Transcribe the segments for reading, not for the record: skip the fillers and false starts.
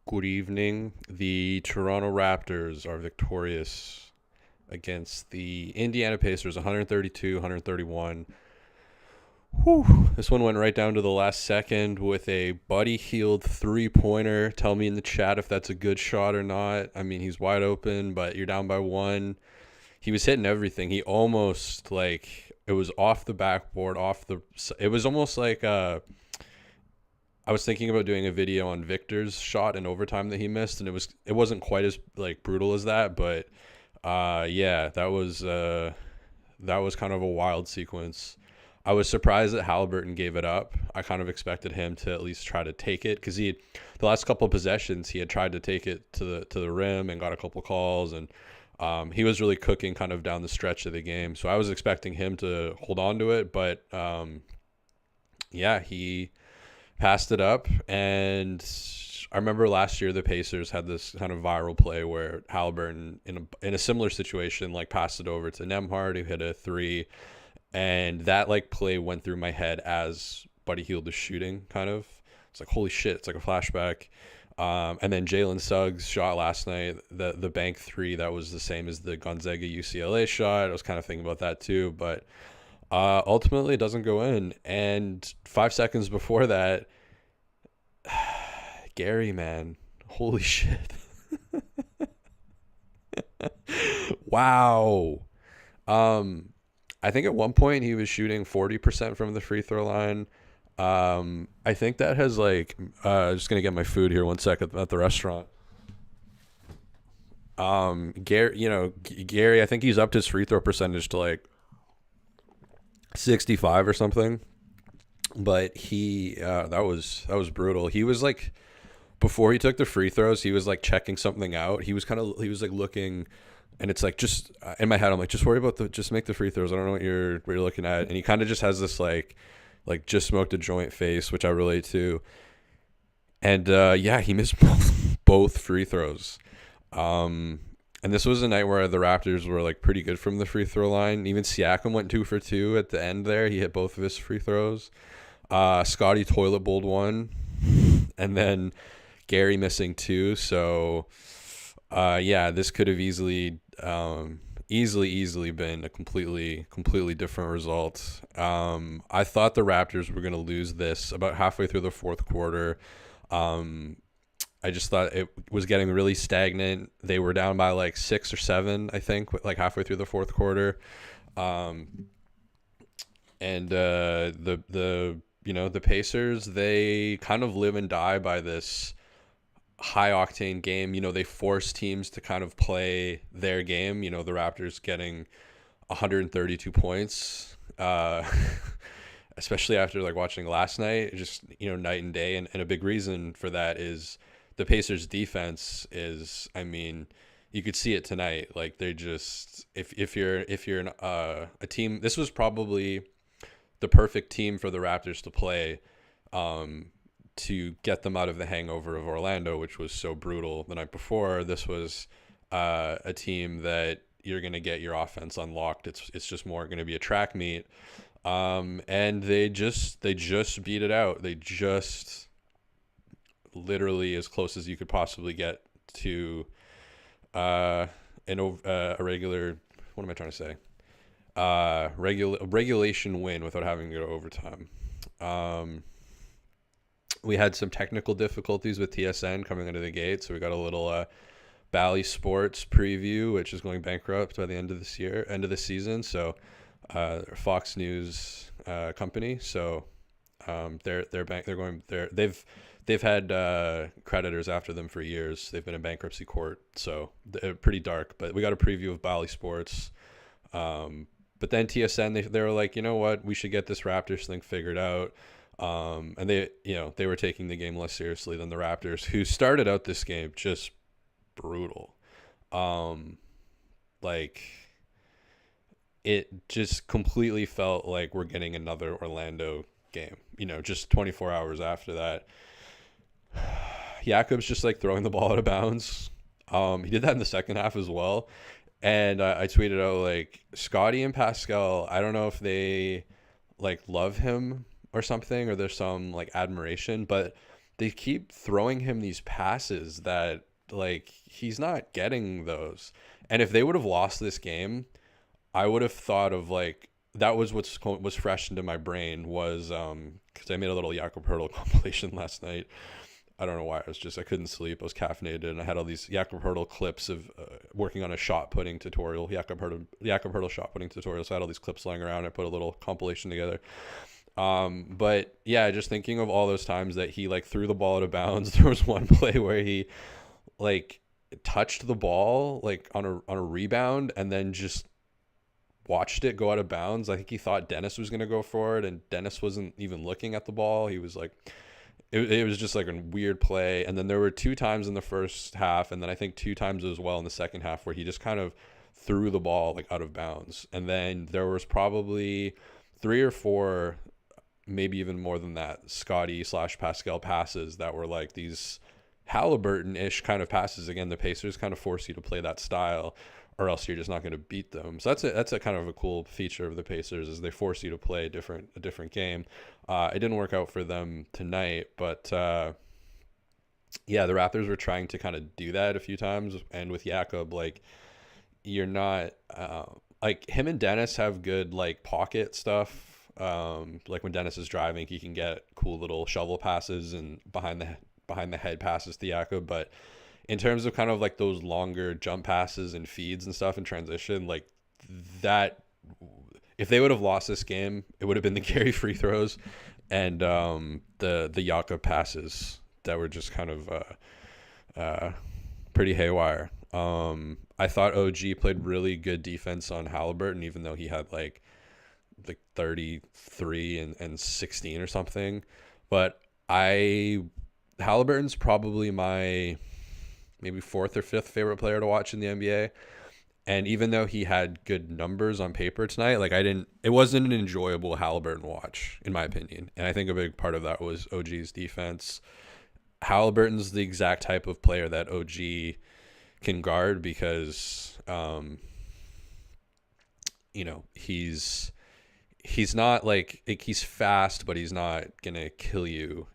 Good evening. The Toronto Raptors are victorious against the Indiana Pacers 132 131. Whew. This one went right down to the last second with a Buddy Hield three-pointer. Tell me in the chat if that's a good shot or not. I mean, he's wide open, but you're down by one. He was hitting everything. He almost it was off the backboard, it was almost like I was thinking about doing a video on Victor's shot in overtime that he missed, and it wasn't quite as brutal as that, but yeah, that was kind of a wild sequence. I was surprised that Halliburton gave it up. I kind of expected him to at least try to take it because the last couple of possessions he had tried to take it to the rim and got a couple calls, and he was really cooking kind of down the stretch of the game. So I was expecting him to hold on to it, but yeah, he passed it up. And I remember last year the Pacers had this kind of viral play where Halliburton in a similar situation passed it over to Nemhard, who hit a three, and that play went through my head as Buddy Hield is shooting. Kind of, it's like holy shit, it's like a flashback. And then Jalen Suggs shot last night, the bank three, that was the same as the Gonzaga UCLA shot. I was kind of thinking about that too, but ultimately it doesn't go in. And 5 seconds before that, Gary, man, holy shit. Wow. I think at one point he was shooting 40% from the free throw line. I think that has just gonna get my food here 1 second at the restaurant. Gary, I think he's upped his free throw percentage to 65 or something. But that was brutal. He was before he took the free throws, he was checking something out. He was looking, and it's just in my head, I'm just worry about just make the free throws. I don't know what you're looking at. And he kind of just has this just smoked a joint face, which I relate to. And yeah, he missed both free throws. And this was a night where the Raptors were pretty good from the free throw line. Even Siakam went 2 for 2 at the end there. He hit both of his free throws. Scotty toilet bowled one, and then Gary missing two. So yeah, this could have easily been a completely different result. I thought the Raptors were going to lose this about halfway through the fourth quarter. I just thought it was getting really stagnant. They were down by 6 or 7, I think, halfway through the fourth quarter. And the Pacers, they kind of live and die by this high octane game. They force teams to kind of play their game. The Raptors getting 132 points, especially after watching last night, just night and day. And a big reason for that is the Pacers defense is, I mean, you could see it tonight. They just, if you're a team, this was probably the perfect team for the Raptors to play, to get them out of the hangover of Orlando, which was so brutal the night before. This was a team that you're going to get your offense unlocked. It's just more going to be a track meet. And they just beat it out. They just literally as close as you could possibly get to a regular, what am I trying to say? Regulation win without having to go to overtime. We had some technical difficulties with TSN coming into the gate, so we got a little Bally Sports preview, which is going bankrupt by the end of the season. So Fox News company. So they've had creditors after them for years. They've been in bankruptcy court, so they're pretty dark. But we got a preview of Bally Sports. But then TSN, they were like, you know what, we should get this Raptors thing figured out. And they were taking the game less seriously than the Raptors, who started out this game just brutal. It just completely felt like we're getting another Orlando game, just 24 hours after that. Jakob's just throwing the ball out of bounds. He did that in the second half as well. And I tweeted out Scotty and Pascal, I don't know if they love him or something, or there's some admiration, but they keep throwing him these passes that like he's not getting those. And if they would have lost this game, I would have thought of like that was fresh into my brain was because I made a little Jakob Hurtle compilation last night. I don't know why. I couldn't sleep. I was caffeinated, and I had all these Jakob Hurtle clips of working on a shot putting tutorial, Jakob Hurtle shot putting tutorial. So I had all these clips lying around. I put a little compilation together. But yeah, just thinking of all those times that he like threw the ball out of bounds. There was one play where he like touched the ball like on a rebound and then just watched it go out of bounds. I think he thought Dennis was going to go for it, and Dennis wasn't even looking at the ball. He was like, it was just like a weird play. And then there were 2 times in the first half, and then I think 2 times as well in the second half where he just kind of threw the ball like out of bounds. And then there was probably 3 or 4, maybe even more than that, Scotty/Pascal passes that were like these Halliburton-ish kind of passes. Again, the Pacers kind of force you to play that style, or else you're just not going to beat them. So that's a kind of a cool feature of the Pacers, is they force you to play a different game. It didn't work out for them tonight, but yeah, the Raptors were trying to kind of do that a few times, and with Jakob, like you're not like him and Dennis have good like pocket stuff. Like when Dennis is driving, he can get cool little shovel passes and behind the head passes to Jakob, but in terms of kind of like those longer jump passes and feeds and stuff in transition, like that, if they would have lost this game, it would have been the Gary free throws and the Jakob passes that were just kind of pretty haywire. I thought OG played really good defense on Halliburton, even though he had like 33 and 16 or something. But Halliburton's probably my maybe 4th or 5th favorite player to watch in the NBA. And even though he had good numbers on paper tonight, like it wasn't an enjoyable Halliburton watch, in my opinion. And I think a big part of that was OG's defense. Halliburton's the exact type of player that OG can guard because, he's not like he's fast, but he's not going to kill you.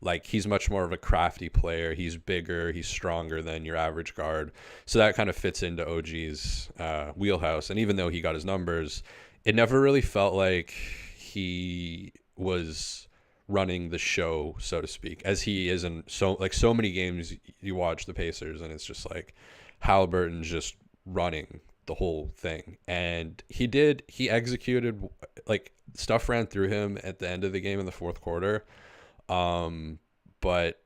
Like he's much more of a crafty player. He's bigger. He's stronger than your average guard. So that kind of fits into OG's wheelhouse. And even though he got his numbers, it never really felt like he was running the show, so to speak, as he is in so many games you watch the Pacers and it's just like Halliburton's just running the whole thing. And he executed, like stuff ran through him at the end of the game in the fourth quarter. But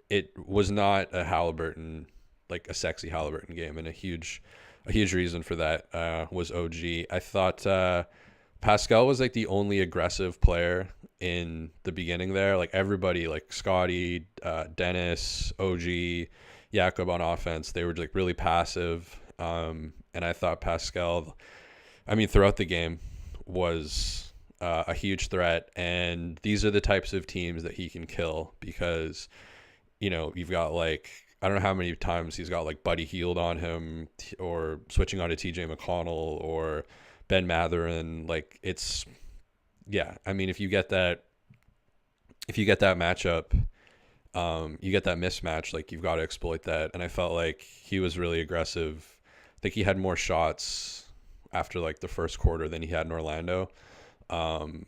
it was not a Halliburton, like a sexy Halliburton game, and a huge reason for that was OG. I thought Pascal was like the only aggressive player in the beginning there. Like everybody, like Scotty, Dennis, OG, Jakob on offense, they were like really passive. And I thought Pascal, throughout the game was a huge threat, and these are the types of teams that he can kill because, you've got like, I don't know how many times he's got like Buddy Hield on him or switching on to TJ McConnell or Ben Mathurin. Like it's, yeah, if you get that matchup, you get that mismatch, like you've got to exploit that. And I felt like he was really aggressive. I think he had more shots after like the first quarter than he had in Orlando. And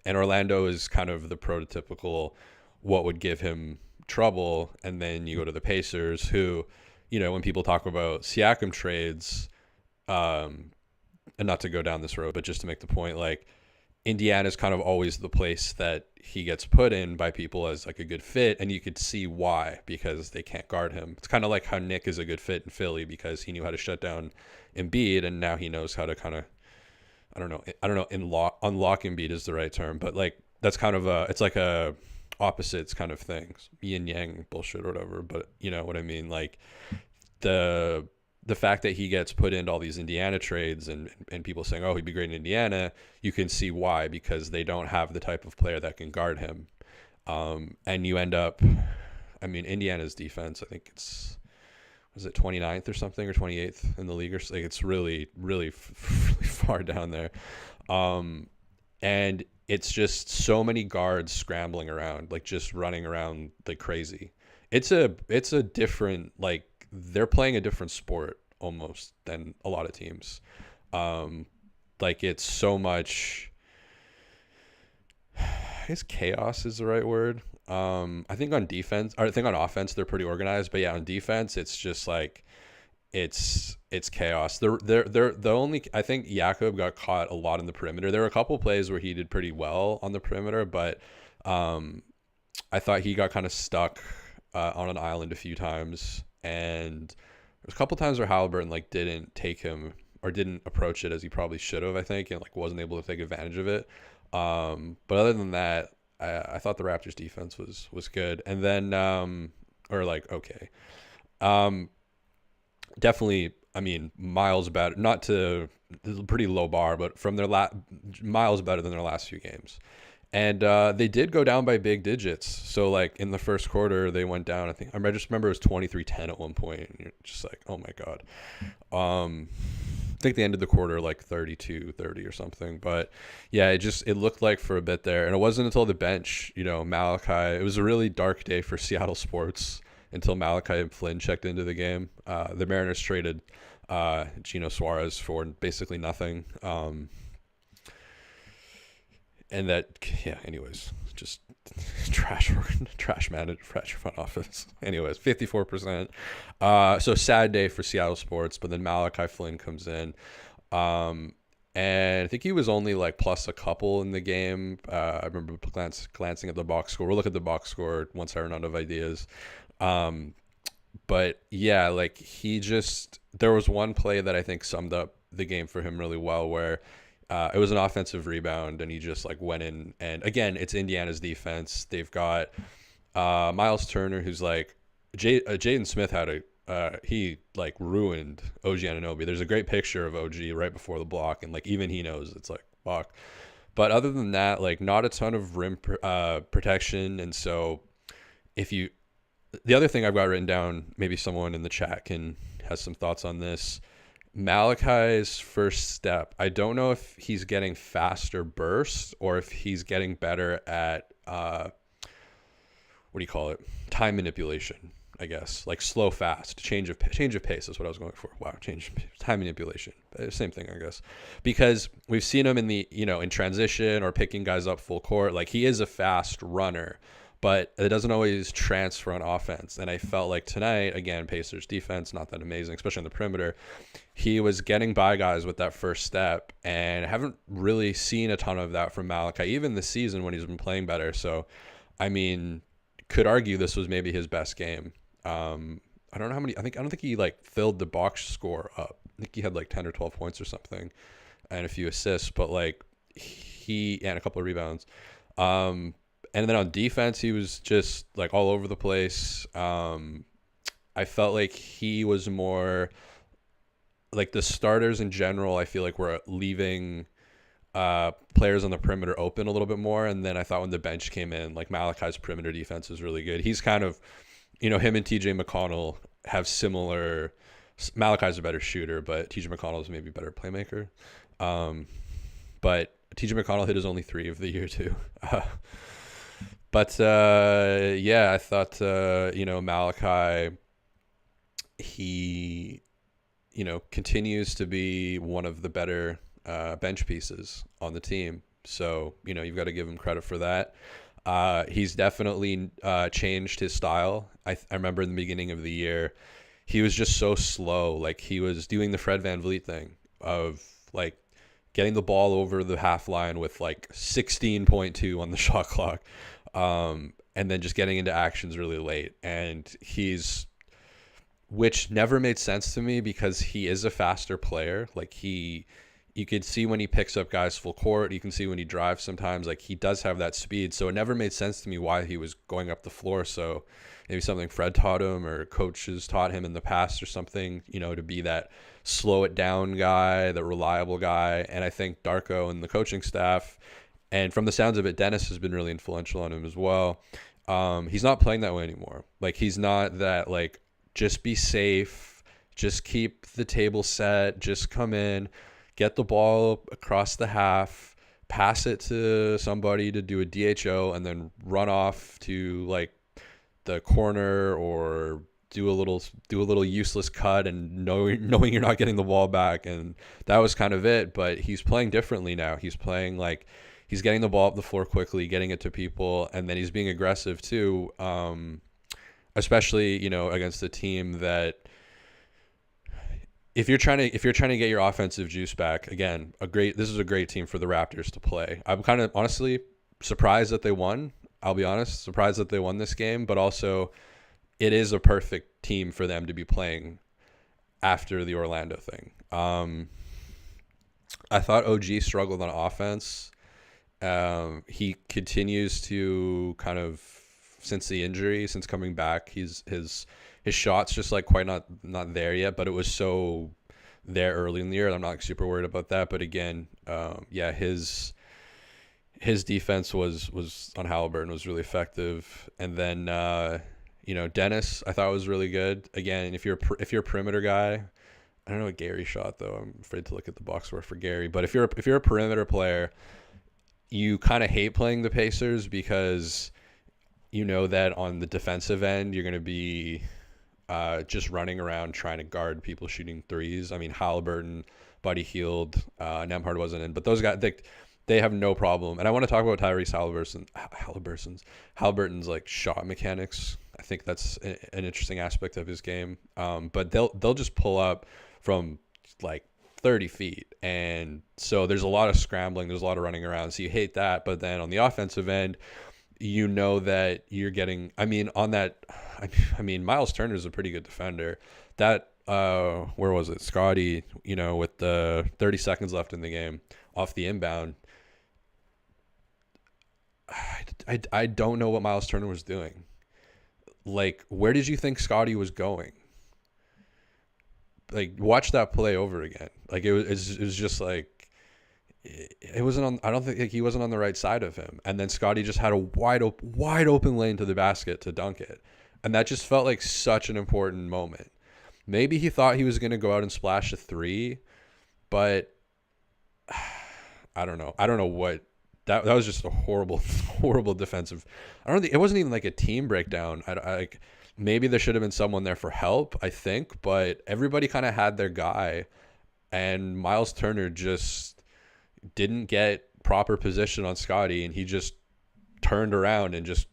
Orlando is kind of the prototypical what would give him trouble. And then you go to the Pacers who, when people talk about Siakam trades, and not to go down this road, but just to make the point, like Indiana's kind of always the place that he gets put in by people as like a good fit. And you could see why, because they can't guard him. It's kind of like how Nick is a good fit in Philly because he knew how to shut down Embiid, and now he knows how to kind of, I don't know, unlock Embiid is the right term, but like that's kind of it's like a opposites kind of thing, yin yang bullshit or whatever. But you know what I mean? Like the fact that he gets put into all these Indiana trades and people saying, oh, he'd be great in Indiana, you can see why, because they don't have the type of player that can guard him. And you end up, Indiana's defense, I think was it 29th or something, or 28th in the league, or like it's really, really, really far down there. And it's just so many guards scrambling around, like just running around like crazy. It's a different, like they're playing a different sport almost than a lot of teams. Um, like it's so much. I guess chaos is the right word. I think on defense, or I think on offense, they're pretty organized. But yeah, on defense, it's just like it's chaos. They're the only. I think Jakob got caught a lot in the perimeter. There were a couple plays where he did pretty well on the perimeter, but um, I thought he got kind of stuck on an island a few times, and there's a couple times where Halliburton like didn't take him or didn't approach it as he probably should have. I think, and like wasn't able to take advantage of it. But other than that, I thought the Raptors defense was good, and then or like okay, um, definitely. I mean, miles better. Not to this is a pretty low bar, but from their miles better than their last few games. And they did go down by big digits. So like in the first quarter, they went down. I just remember it was 23-10 at one point, and you're just like, oh my god. I think they ended the quarter like 32-30 or something. But yeah, it looked like for a bit there, and it wasn't until the bench, Malachi. It was a really dark day for Seattle sports until Malachi and Flynn checked into the game. The Mariners traded Gino Suarez for basically nothing. And that, yeah, anyways, just trash front office. Anyways, 54%. So sad day for Seattle sports, but then Malachi Flynn comes in. And I think he was only like plus a couple in the game. I remember glancing at the box score. We'll look at the box score once I run out of ideas. But yeah, like there was one play that I think summed up the game for him really well where it was an offensive rebound, and he just like went in. And again, it's Indiana's defense. They've got Miles Turner, who's like Jaden Smith he like ruined OG Anunoby. There's a great picture of OG right before the block, and like even he knows it's like fuck. But other than that, like not a ton of rim protection. And so the other thing I've got written down, maybe someone in the chat has some thoughts on this. Malachi's first step, I don't know if he's getting faster bursts or if he's getting better at what do you call it? Time manipulation, I guess. Like slow, fast, change of pace is what I was going for. Wow, time manipulation. Same thing, I guess. Because we've seen him in transition or picking guys up full court. Like he is a fast runner, but it doesn't always transfer on offense. And I felt like tonight, again, Pacers defense, not that amazing, especially on the perimeter. He was getting by guys with that first step, and I haven't really seen a ton of that from Malachi, even this season when he's been playing better. So, I mean, could argue this was maybe his best game. I don't know how many. I don't think he like filled the box score up. I think he had like 10 or 12 points or something, and a few assists. But like and a couple of rebounds. And then on defense, he was just like all over the place. I felt like he was more like the starters in general. I feel like were leaving players on the perimeter open a little bit more. And then I thought when the bench came in, like Malachi's perimeter defense was really good. He's kind of, him and TJ McConnell have similar. Malachi's a better shooter, but TJ McConnell is maybe a better playmaker. But TJ McConnell hit his only 3 of the year too. But yeah, I thought Malachi, he continues to be one of the better bench pieces on the team. So you've got to give him credit for that. He's definitely changed his style. I remember in the beginning of the year, he was just so slow. Like he was doing the Fred VanVleet thing of like getting the ball over the half line with like 16.2 on the shot clock. And then just getting into actions really late. And which never made sense to me because he is a faster player. Like you could see when he picks up guys full court. You can see when he drives sometimes, like he does have that speed. So it never made sense to me why he was going up the floor. So maybe something Fred taught him or coaches taught him in the past or something, to be that slow it down guy, the reliable guy. And I think Darko and the coaching staff, and from the sounds of it, Dennis has been really influential on him as well. He's not playing that way anymore. Like he's not that like, just be safe, just keep the table set, just come in, get the ball across the half, pass it to somebody to do a DHO and then run off to like the corner or do a little useless cut and knowing you're not getting the ball back, and that was kind of it. But he's playing differently now. He's playing like he's getting the ball up the floor quickly, getting it to people, and then he's being aggressive too. Especially against a team that if you're trying to get your offensive juice back again, this is a great team for the Raptors to play. I'm kind of honestly surprised that they won. I'll be honest, surprised that they won this game, but also it is a perfect team for them to be playing after the Orlando thing. I thought OG struggled on offense. He continues to kind of, since the injury, since coming back, his shots just like quite not there yet, but it was so there early in the year. I'm not super worried about that. But again, his defense was on Halliburton was really effective. And then Dennis I thought was really good. Again, if you're a perimeter guy, I don't know what Gary shot though. I'm afraid to look at the box score for Gary. But if you're a perimeter player, you kind of hate playing the Pacers because you know that on the defensive end you're going to be just running around trying to guard people shooting threes. I mean, Halliburton, Buddy Hield, Nemhard wasn't in, but those guys they have no problem. And I want to talk about Tyrese Halliburton's like shot mechanics. I think that's an interesting aspect of his game. But they'll just pull up from like 30 feet. And so there's a lot of scrambling. There's a lot of running around. So you hate that. But then on the offensive end, you know that you're getting, Miles Turner is a pretty good defender. That, where was it? Scotty, with the 30 seconds left in the game off the inbound. I don't know what Miles Turner was doing. Like, where did you think Scotty was going? Like, watch that play over again. Like, it was just like, it wasn't on. I don't think he wasn't on the right side of him. And then Scotty just had a wide open lane to the basket to dunk it. And that just felt like such an important moment. Maybe he thought he was going to go out and splash a three, but I don't know. I don't know what. That was just a horrible defensive. I don't think it wasn't even like a team breakdown. Maybe there should have been someone there for help, I think, but everybody kind of had their guy, and Miles Turner just didn't get proper position on Scotty, and he just turned around and just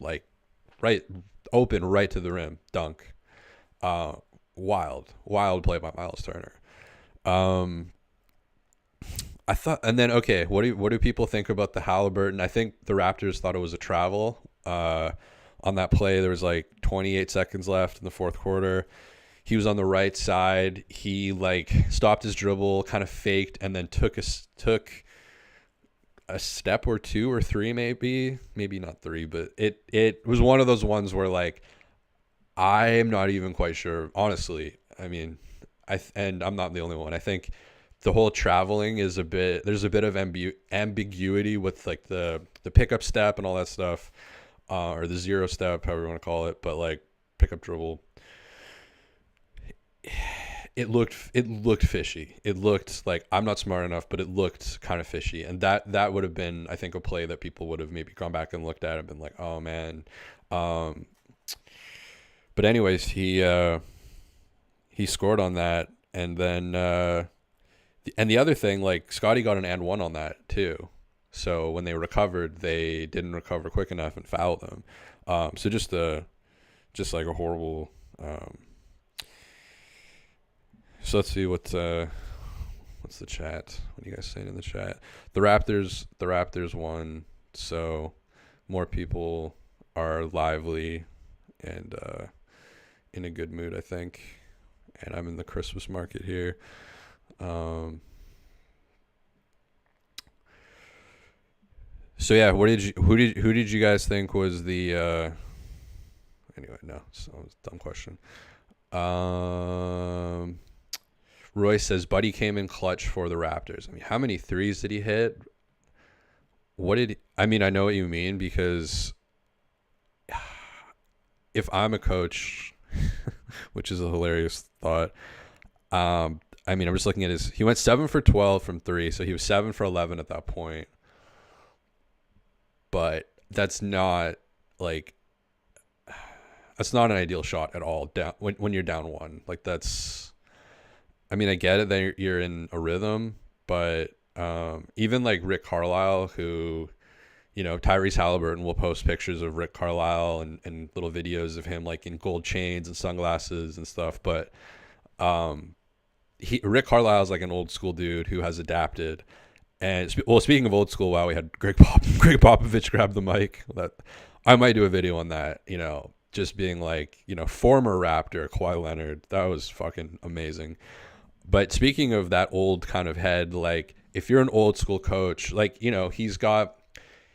like right to the rim, dunk. Wild play by Miles Turner. I thought, and then okay, what do people think about the Halliburton? I think the Raptors thought it was a travel. On that play, there was like 28 seconds left in the fourth quarter. He was on the right side. He like stopped his dribble, kind of faked, and then took a step or two or three, maybe not three, but it was one of those ones where like I am not even quite sure, honestly. I mean, and I'm not the only one. I think the whole traveling is there's a bit of ambiguity with like the pickup step and all that stuff, or the zero step, however you want to call it, but like pickup dribble. It looked fishy. It looked like I'm not smart enough, but it looked kind of fishy. And that would have been, I think, a play that people would have maybe gone back and looked at and been like, oh man. But anyways, he scored on that, and then and the other thing, like Scotty got an and one on that too. So when they recovered, they didn't recover quick enough and fouled them. So just like a horrible. So let's see what's the chat. What are you guys saying in the chat? The Raptors won, so more people are lively and in a good mood, I think. And I'm in the Christmas market here. So yeah, who did you guys think was the anyway, no, so it was a dumb question. Roy says Buddy came in clutch for the Raptors. I mean, how many threes did he hit? I know what you mean, because if I'm a coach, which is a hilarious thought, I mean, I'm just looking at he went 7 for 12 from three, so he was 7 for 11 at that point. But that's not like, that's not an ideal shot at all down when you're down one. Like that's, I mean, I get it that you're in a rhythm, but even like Rick Carlisle, who, Tyrese Halliburton will post pictures of Rick Carlisle and little videos of him like in gold chains and sunglasses and stuff. But Rick Carlisle is like an old school dude who has adapted. And speaking of old school, wow, we had Greg Popovich grab the mic. That I might do a video on that. Just being like, former Raptor Kawhi Leonard. That was fucking amazing. But speaking of that old kind of head, like if you're an old school coach, like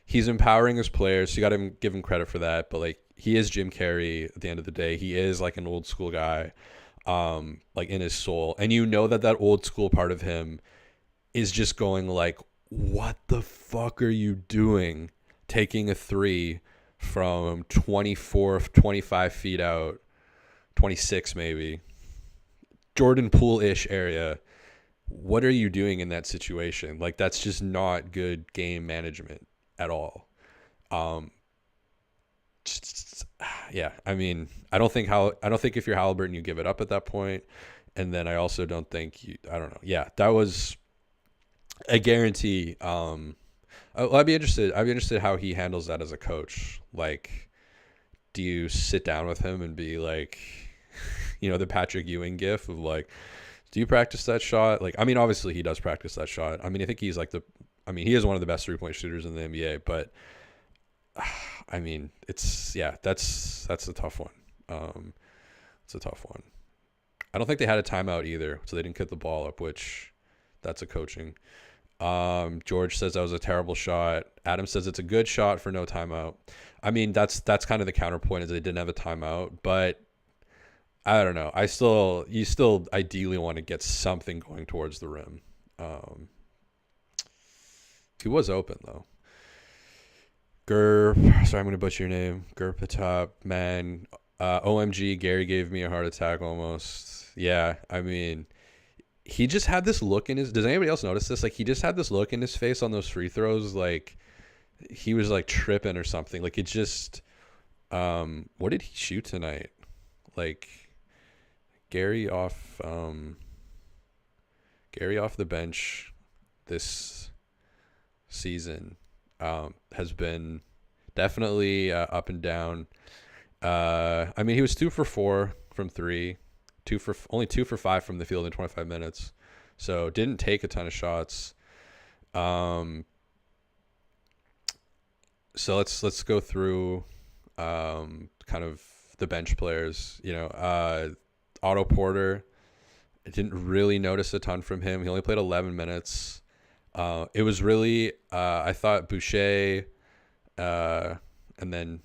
he's empowering his players. So you got to give him credit for that. But like he is Jim Carrey at the end of the day. He is like an old school guy, like in his soul, and that old school part of him is just going like, what the fuck are you doing? Taking a three from 24, 25 feet out, 26 maybe, Jordan Poole-ish area. What are you doing in that situation? Like, that's just not good game management at all. Yeah, I mean, I don't think if you're Halliburton, you give it up at that point. And then I also don't think I don't know. Yeah, that was a guarantee. I'd be interested how he handles that as a coach. Like, do you sit down with him and be like, the Patrick Ewing gif of like, do you practice that shot? Like, I mean, obviously he does practice that shot. I mean, I think he's like he is one of the best 3-point shooters in the NBA, but I mean, that's a tough one. It's a tough one. I don't think they had a timeout either, so they didn't get the ball up, which that's a coaching. George says that was a terrible shot. Adam says it's a good shot for no timeout. I mean, that's kind of the counterpoint, is they didn't have a timeout, but I don't know. You still ideally want to get something going towards the rim. He was open though. Sorry, I'm going to butcher your name. Gurpatop, man. OMG, Gary gave me a heart attack almost. Yeah, I mean, he just had this look in his... Does anybody else notice this? Like, he just had this look in his face on those free throws. Like, he was, like, tripping or something. Like, it just... what did he shoot tonight? Like, Gary off the bench this season has been definitely up and down. I mean, he was 2 for 4 from three, only 2 for 5 from the field in 25 minutes, so didn't take a ton of shots. So let's go through kind of the bench players. Otto Porter, I didn't really notice a ton from him. He only played 11 minutes. It was really, I thought Boucher, and then,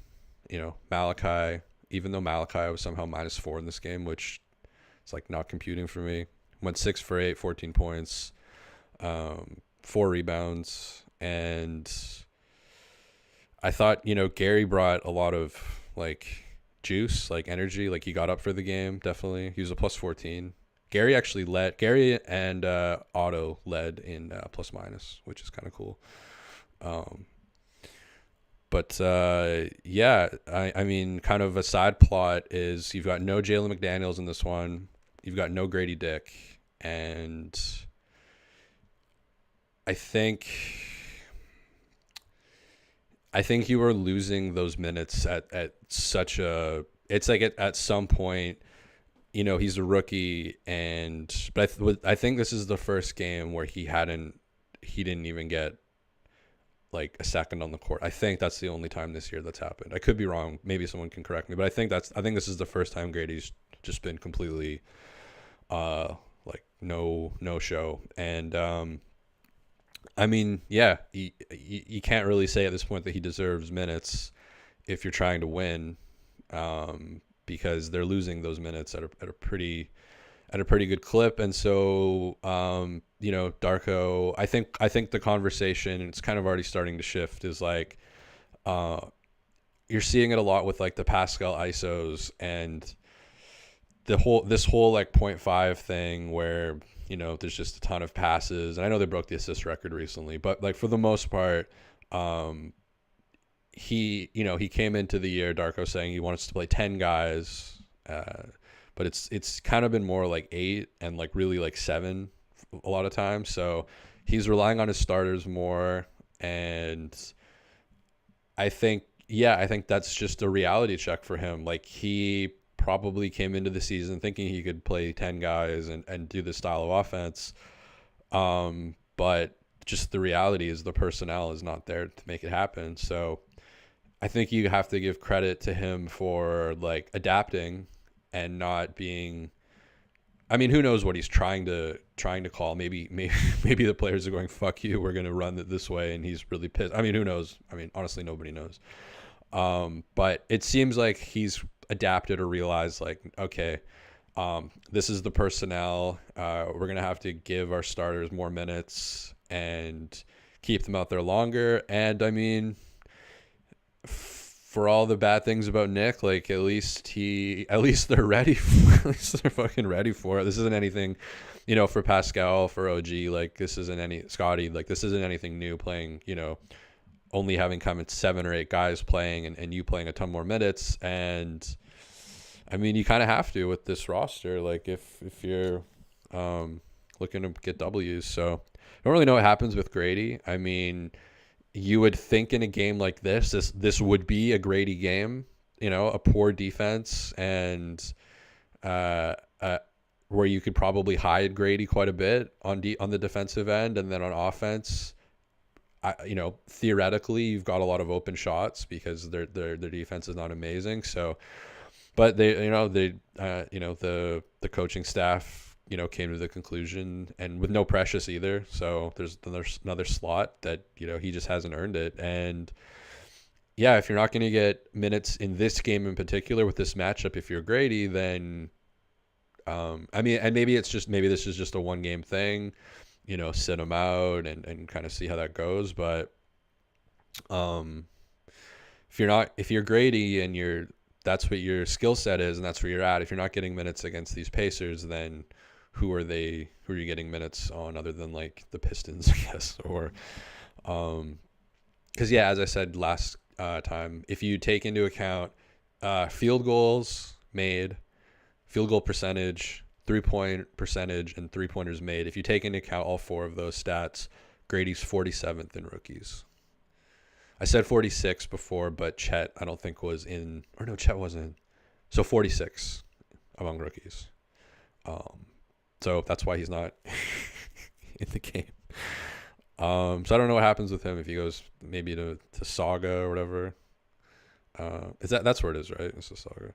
Malachi, even though Malachi was somehow -4 in this game, which is like not computing for me, went 6 for 8, 14 points, 4 rebounds. And I thought, Gary brought a lot of like juice, like energy, like he got up for the game. Definitely. He was a +14. Gary and Otto led in plus minus, which is kind of cool. But yeah, I mean, kind of a side plot is you've got no Jalen McDaniels in this one. You've got no Grady Dick. And I think you were losing those minutes at such a... It's like at some point... he's a rookie, but I think this is the first game where he didn't even get like a second on the court. I think that's the only time this year that's happened. I could be wrong. Maybe someone can correct me, but I think this is the first time Grady's just been completely, like no show. And I mean, yeah, you can't really say at this point that he deserves minutes if you're trying to win. Because they're losing those minutes at a pretty good clip. And so, Darko, I think the conversation, it's kind of already starting to shift, is like, you're seeing it a lot with like the Pascal ISOs and this whole like 0.5 thing where, there's just a ton of passes. And I know they broke the assist record recently, but like for the most part, he came into the year, Darko, saying he wants to play 10 guys, but it's kind of been more like 8 and like really like 7 a lot of times. So he's relying on his starters more, and I think that's just a reality check for him. Like he probably came into the season thinking he could play 10 guys and do this style of offense. But just the reality is the personnel is not there to make it happen. So I think you have to give credit to him for like adapting and not being, I mean, who knows what he's trying to call. Maybe the players are going, fuck you, we're going to run it this way. And he's really pissed. I mean, who knows? I mean, honestly, nobody knows. But it seems like he's adapted or realized like, okay, this is the personnel. We're going to have to give our starters more minutes and keep them out there longer. And I mean, for all the bad things about Nick, like at least they're ready. At least they're fucking ready for it. This isn't anything, for Pascal, for OG, like this isn't Scotty, like this isn't anything new playing, only having come in 7 or 8 guys playing and you playing a ton more minutes. And I mean, you kind of have to with this roster, like if you're looking to get W's. So I don't really know what happens with Grady. I mean, you would think in a game like this would be a Grady game, a poor defense and where you could probably hide Grady quite a bit on the defensive end, and then on offense, theoretically you've got a lot of open shots because their defense is not amazing. So, but the coaching staff came to the conclusion, and with no Precious either. So there's another slot that, he just hasn't earned it. And yeah, if you're not going to get minutes in this game in particular with this matchup, if you're Grady, then, I mean, and maybe this is just a 1 game thing, sit him out and kind of see how that goes. But, if you're Grady and that's what your skill set is and that's where you're at, if you're not getting minutes against these Pacers, then who are you getting minutes on other than like the Pistons, I guess? Or, because as I said last time, if you take into account field goals made, field goal percentage, 3-point percentage, and 3-pointers made, if you take into account all 4 of those stats, Grady's 47th in rookies. I said 46 before, but Chet I don't think was in, or no, Chet wasn't. So 46 among rookies. So that's why he's not in the game. So I don't know what happens with him if he goes maybe to Saga or whatever. That's where it is, right? It's a Saga.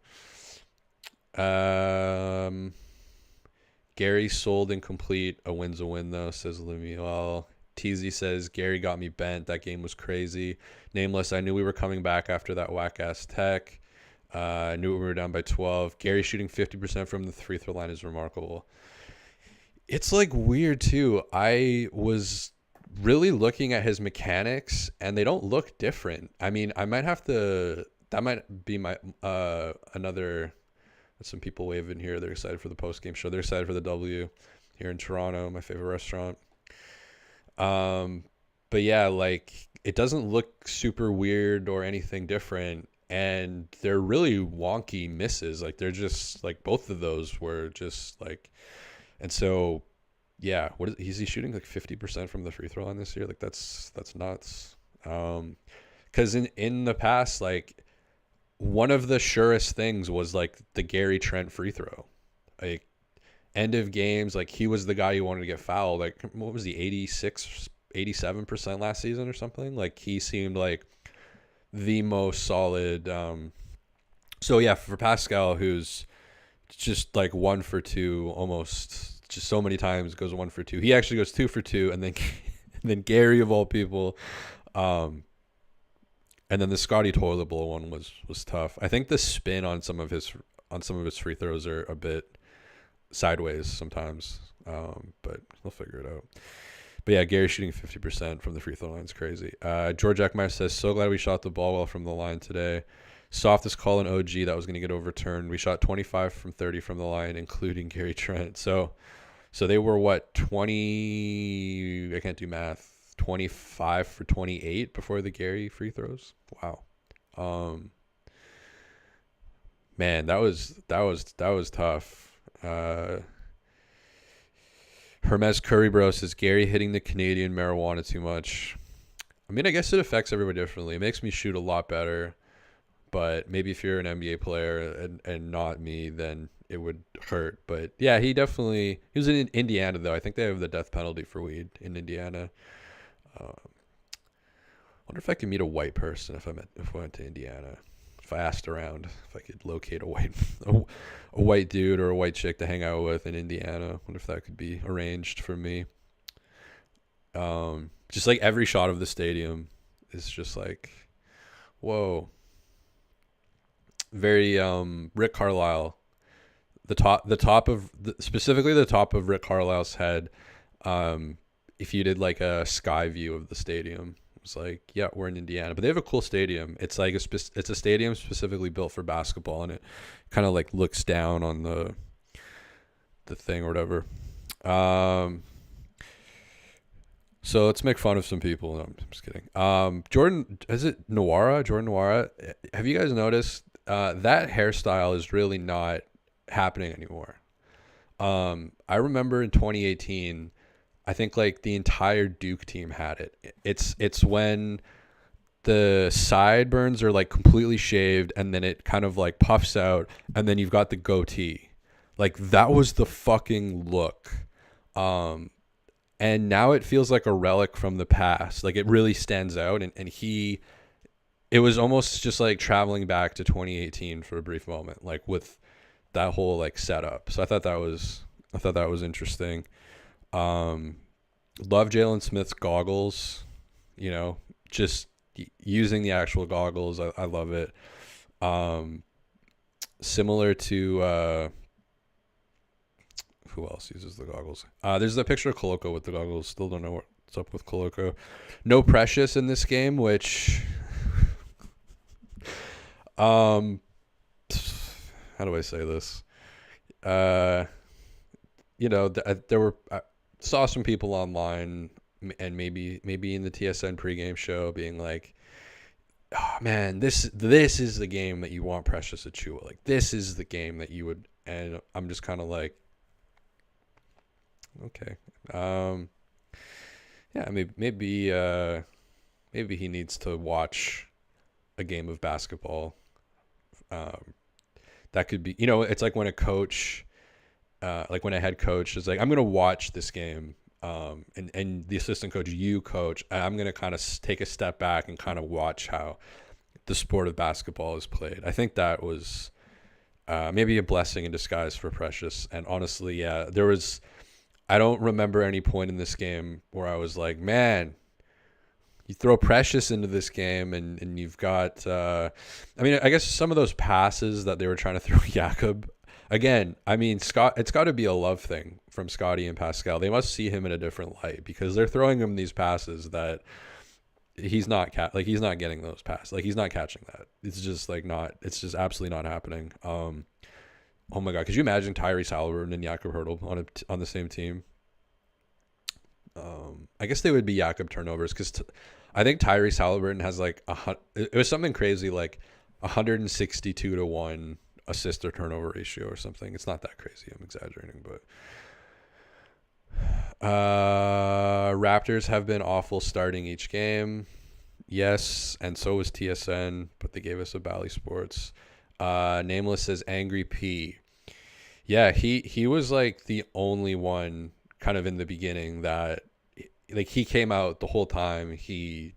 Gary sold incomplete. A win's a win though, says Lemuel. TZ says Gary got me bent. That game was crazy. Nameless, I knew we were coming back after that whack ass tech. I knew we were down by 12. Gary shooting 50% from the free throw line is remarkable. It's like weird too. I was really looking at his mechanics and they don't look different. I mean, that might be my another. Some people wave in here. They're excited for the post game show. They're excited for the W here in Toronto, my favorite restaurant. But yeah, like it doesn't look super weird or anything different, and they're really wonky misses. Like they're just like both of those were just like, and so yeah, is he shooting like 50% from the free throw line this year? Like that's nuts. Because in the past, like one of the surest things was like the Gary Trent free throw, like end of games, like he was the guy who wanted to get fouled. Like what was he, 87% last season or something? Like he seemed like the most solid. So yeah, for Pascal, who's just like 1 for 2 almost, just so many times goes 1 for 2. He actually goes 2 for 2, and then Gary of all people, and then the Scotty toilet bowl one was tough. I think the spin on some of his free throws are a bit sideways sometimes, but we'll figure it out. But yeah, Gary shooting 50% from the free throw line is crazy. George Eckmeyer says, so glad we shot the ball well from the line today. Softest call in OG that was going to get overturned. We shot 25 from 30 from the line, including Gary Trent. So So they were what, 20, I can't do math, 25 for 28 before the Gary free throws. Wow. Um man, that was tough. Hermes Currybro says Gary hitting the Canadian marijuana too much. I mean, I guess it affects everybody differently. It makes me shoot a lot better, but maybe if you're an NBA player and not me, then it would hurt. But yeah, he was in Indiana though. I think they have the death penalty for weed in Indiana. Uh, wonder if I could meet a white person if I went to Indiana. If I asked around if I could locate a white dude or a white chick to hang out with in Indiana. Wonder if that could be arranged for me. Just like every shot of the stadium is just like, whoa. Very Rick Carlisle. Specifically the top of Rick Carlisle's head. If you did like a sky view of the stadium, it's like, yeah, we're in Indiana, but they have a cool stadium. It's like it's a stadium specifically built for basketball, and it kind of like looks down on the thing or whatever. So let's make fun of some people. No, I'm just kidding. Jordan, is it Nwara? Jordan Nwara? Have you guys noticed that hairstyle is really not happening anymore? I remember in 2018, I think like the entire Duke team had it. It's when the sideburns are like completely shaved and then it kind of like puffs out and then you've got the goatee. Like that was the fucking look. And now it feels like a relic from the past. Like it really stands out. And it was almost just like traveling back to 2018 for a brief moment, like with that whole like setup. So I thought that was interesting. Love Jalen Smith's goggles, just using the actual goggles. I love it. Similar to, who else uses the goggles? There's a picture of Koloko with the goggles. Still don't know what's up with Koloko. No Precious in this game, which, how do I say this? There were, saw some people online and maybe in the TSN pregame show being like, oh man, this is the game that you want Precious Achiuwa. Like this is the game that you would, and I'm just kind of like, okay. Yeah, maybe he needs to watch a game of basketball. That could be, it's like when a coach, like when a head coach is like, I'm going to watch this game. And the assistant coach, you coach, I'm going to kind of take a step back and kind of watch how the sport of basketball is played. I think that was maybe a blessing in disguise for Precious. And honestly, yeah, I don't remember any point in this game where I was like, man, you throw Precious into this game and you've got, I guess some of those passes that they were trying to throw Jakob. Again, it's got to be a love thing from Scotty and Pascal. They must see him in a different light because they're throwing him these passes that he's not he's not getting those passes. Like he's not catching that. It's just it's just absolutely not happening. Oh my God, could you imagine Tyrese Halliburton and Jakob Hurtle on the same team? I guess they would be Jakob turnovers because I think Tyrese Halliburton has like it was something crazy like 162-1 assist to turnover ratio or something. It's not that crazy. I'm exaggerating, but Raptors have been awful starting each game. Yes, and so was TSN, but they gave us a Bally Sports. Nameless says Angry P. Yeah, he was like the only one kind of in the beginning that like he came out the whole time. He,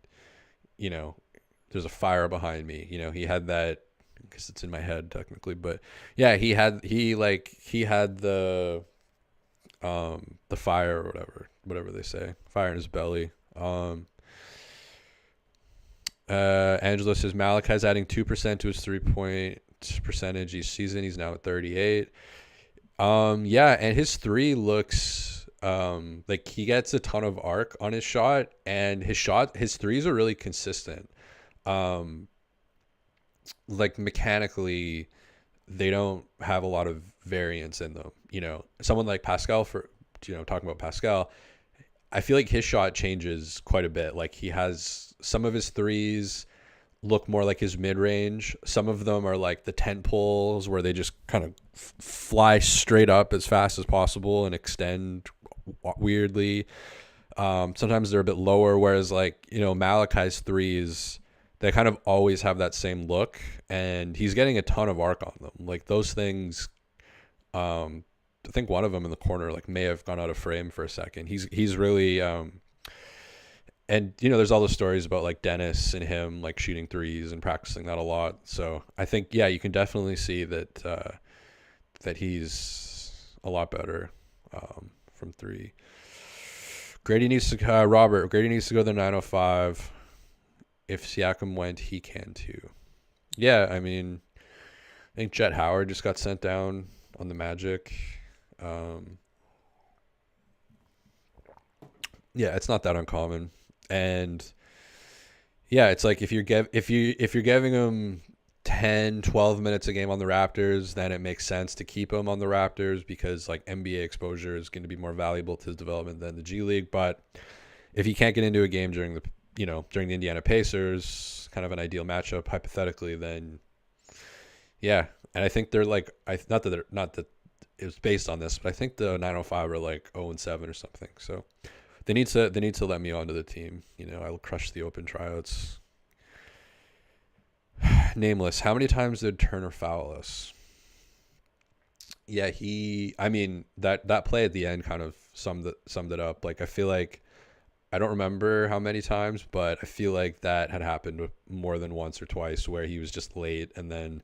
there's a fire behind me. He had that. I guess it's in my head technically, but yeah, he had the fire or whatever they say, fire in his belly. Angelo says Malachi's adding 2% to his 3-point percentage each season. He's now at 38. Yeah, and his three looks like he gets a ton of arc on his shot, and his threes are really consistent. Like mechanically, they don't have a lot of variance in them. Someone like Pascal talking about Pascal, I feel like his shot changes quite a bit. Like he has some of his threes look more like his mid range. Some of them are like the tent poles where they just kind of fly straight up as fast as possible and extend weirdly. Sometimes they're a bit lower, whereas like Malachi's threes, they kind of always have that same look, and he's getting a ton of arc on them. Like those things, I think one of them in the corner like may have gone out of frame for a second. He's really and there's all the stories about like Dennis and him like shooting threes and practicing that a lot. So I think you can definitely see that he's a lot better from three. Grady needs to go the 905. If Siakam went, he can too. Yeah, I mean, I think Jet Howard just got sent down on the Magic. Yeah, it's not that uncommon, and it's like if you're giving him 10, 12 minutes a game on the Raptors, then it makes sense to keep him on the Raptors because like NBA exposure is going to be more valuable to his development than the G League. But if he can't get into a game during the Indiana Pacers, kind of an ideal matchup hypothetically, then and I think they're like not that it was based on this, but I think the 905 are like 0-7 or something. So they need to let me onto the team. I'll crush the open tryouts. Nameless. How many times did Turner foul us? Yeah, that play at the end kind of summed it up. Like I feel like I don't remember how many times, but I feel like that had happened more than once or twice where he was just late, and then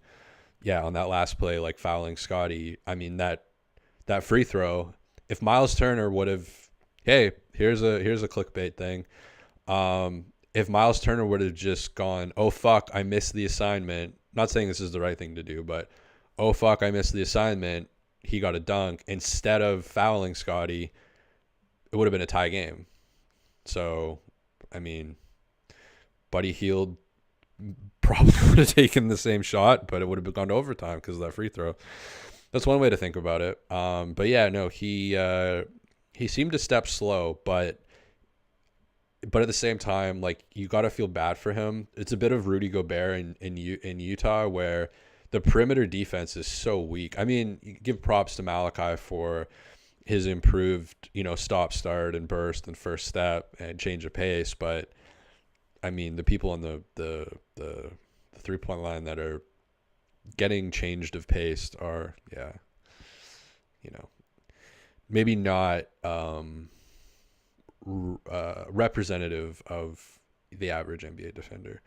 on that last play, like fouling Scotty. I mean that free throw. If Miles Turner would have, hey, here's a clickbait thing. If Miles Turner would have just gone, oh fuck, I missed the assignment. Not saying this is the right thing to do, but oh fuck, I missed the assignment. He got a dunk instead of fouling Scotty. It would have been a tie game. So, I mean, Buddy Hield probably would have taken the same shot, but it would have gone to overtime because of that free throw. That's one way to think about it. But no, he seemed to step slow, but at the same time, like you got to feel bad for him. It's a bit of Rudy Gobert in Utah, where the perimeter defense is so weak. I mean, you give props to Malachi for his improved, stop, start, and burst, and first step, and change of pace. But I mean, the people on the 3-point line that are getting changed of pace are, maybe not representative of the average NBA defender.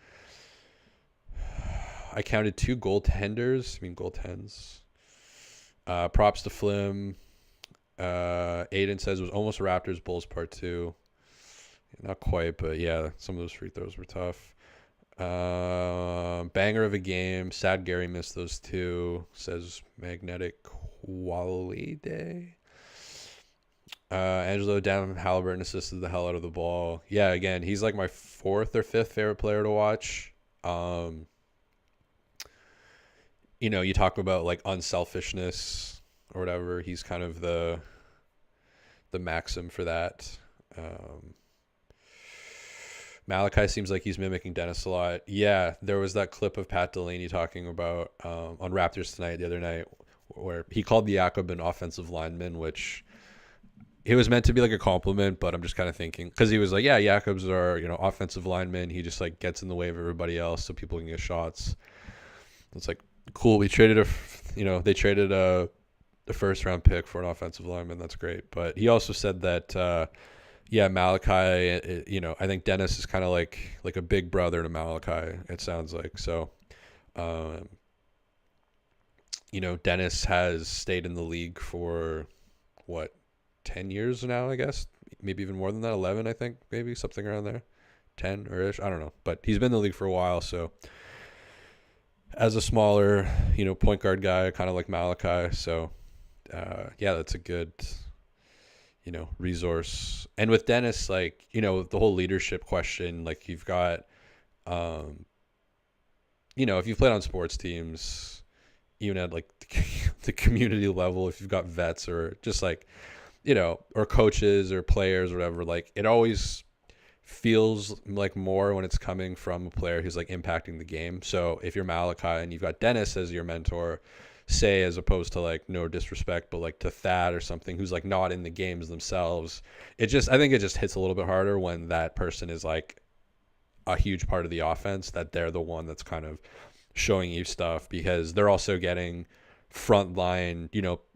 I counted 2 goaltenders. Goaltends. Props to Flim. Aiden says it was almost Raptors Bulls part 2. Not quite, but some of those free throws were tough. Banger of a game. Sad Gary missed those 2, says Magnetic Quality. Angelo Halliburton assisted the hell out of the ball. Yeah, again, he's like my 4th or 5th favorite player to watch. You talk about like unselfishness or whatever. He's kind of the maxim for that. Malachi seems like he's mimicking Dennis a lot. Yeah, there was that clip of Pat Delaney talking about on Raptors Tonight the other night where he called the Jakob an offensive lineman, which it was meant to be like a compliment, but I'm just kind of thinking because he was like, yeah, Jakobs are offensive linemen. He just like gets in the way of everybody else so people can get shots. It's like cool. We traded they traded a first round pick for an offensive lineman. That's great. But he also said that Malachi, I think Dennis is kind of like a big brother to Malachi. It sounds like so. Dennis has stayed in the league for 10 years now, I guess, maybe even more than that, 11, I think, maybe something around there, 10 or ish, I don't know, but he's been in the league for a while. So as a smaller, point guard guy, kind of like Malachi. So that's a good, resource. And with Dennis, like, the whole leadership question, like you've got, if you've played on sports teams, even at like the community level, if you've got vets or just like, or coaches or players or whatever, like it always feels like more when it's coming from a player who's like impacting the game. So if you're Malachi and you've got Dennis as your mentor, say, as opposed to like, no disrespect, but like to Thad or something who's like not in the games themselves, I think it just hits a little bit harder when that person is like a huge part of the offense, that they're the one that's kind of showing you stuff, because they're also getting front line,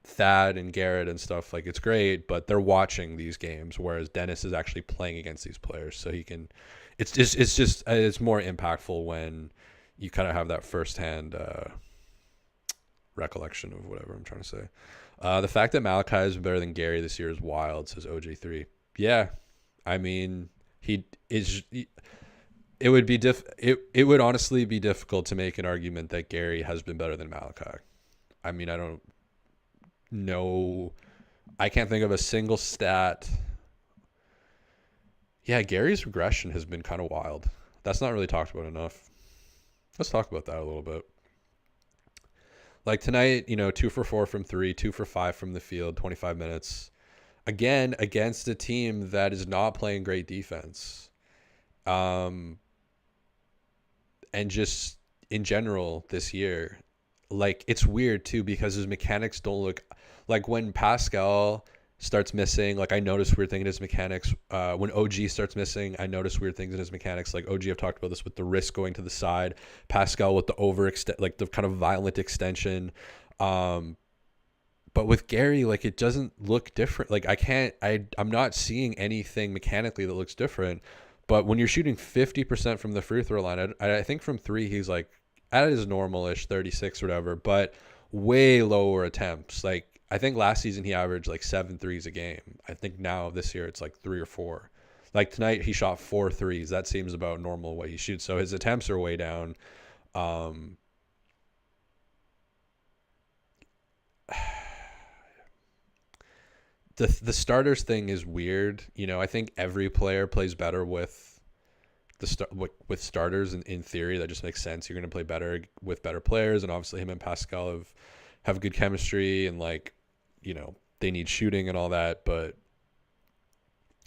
Thad and Garrett and stuff. Like, it's great, but they're watching these games, whereas Dennis is actually playing against these players, so he can. It's more impactful when you kind of have that firsthand recollection of whatever I'm trying to say. The fact that Malachi is better than Gary this year is wild, says OJ3. Yeah, I mean, he is. It would be it would honestly be difficult to make an argument that Gary has been better than Malachi. I mean, I don't know. I can't think of a single stat. Yeah, Gary's regression has been kind of wild. That's not really talked about enough. Let's talk about that a little bit. Like tonight, 2 for 4 from 3, 2 for 5 from the field, 25 minutes. Again, against a team that is not playing great defense. And just in general this year, like, it's weird too, because his mechanics don't look like, when Pascal starts missing, like, I notice weird things in his mechanics. When OG starts missing, I notice weird things in his mechanics. Like, OG, I've talked about this with the wrist going to the side, Pascal with the overextend, like the kind of violent extension. But with Gary, like, it doesn't look different. Like, I'm not seeing anything mechanically that looks different. But when you're shooting 50% from the free throw line, I think from 3, he's like at his normal-ish 36 or whatever, but way lower attempts. Like, I think last season he averaged like 7 threes a game. I think now this year it's like 3 or 4. Like tonight he shot 4 threes. That seems about normal what he shoots. So his attempts are way down. The starters thing is weird. I think every player plays better with with starters in theory. That just makes sense. You're going to play better with better players, and obviously him and Pascal have good chemistry, and like, they need shooting and all that, but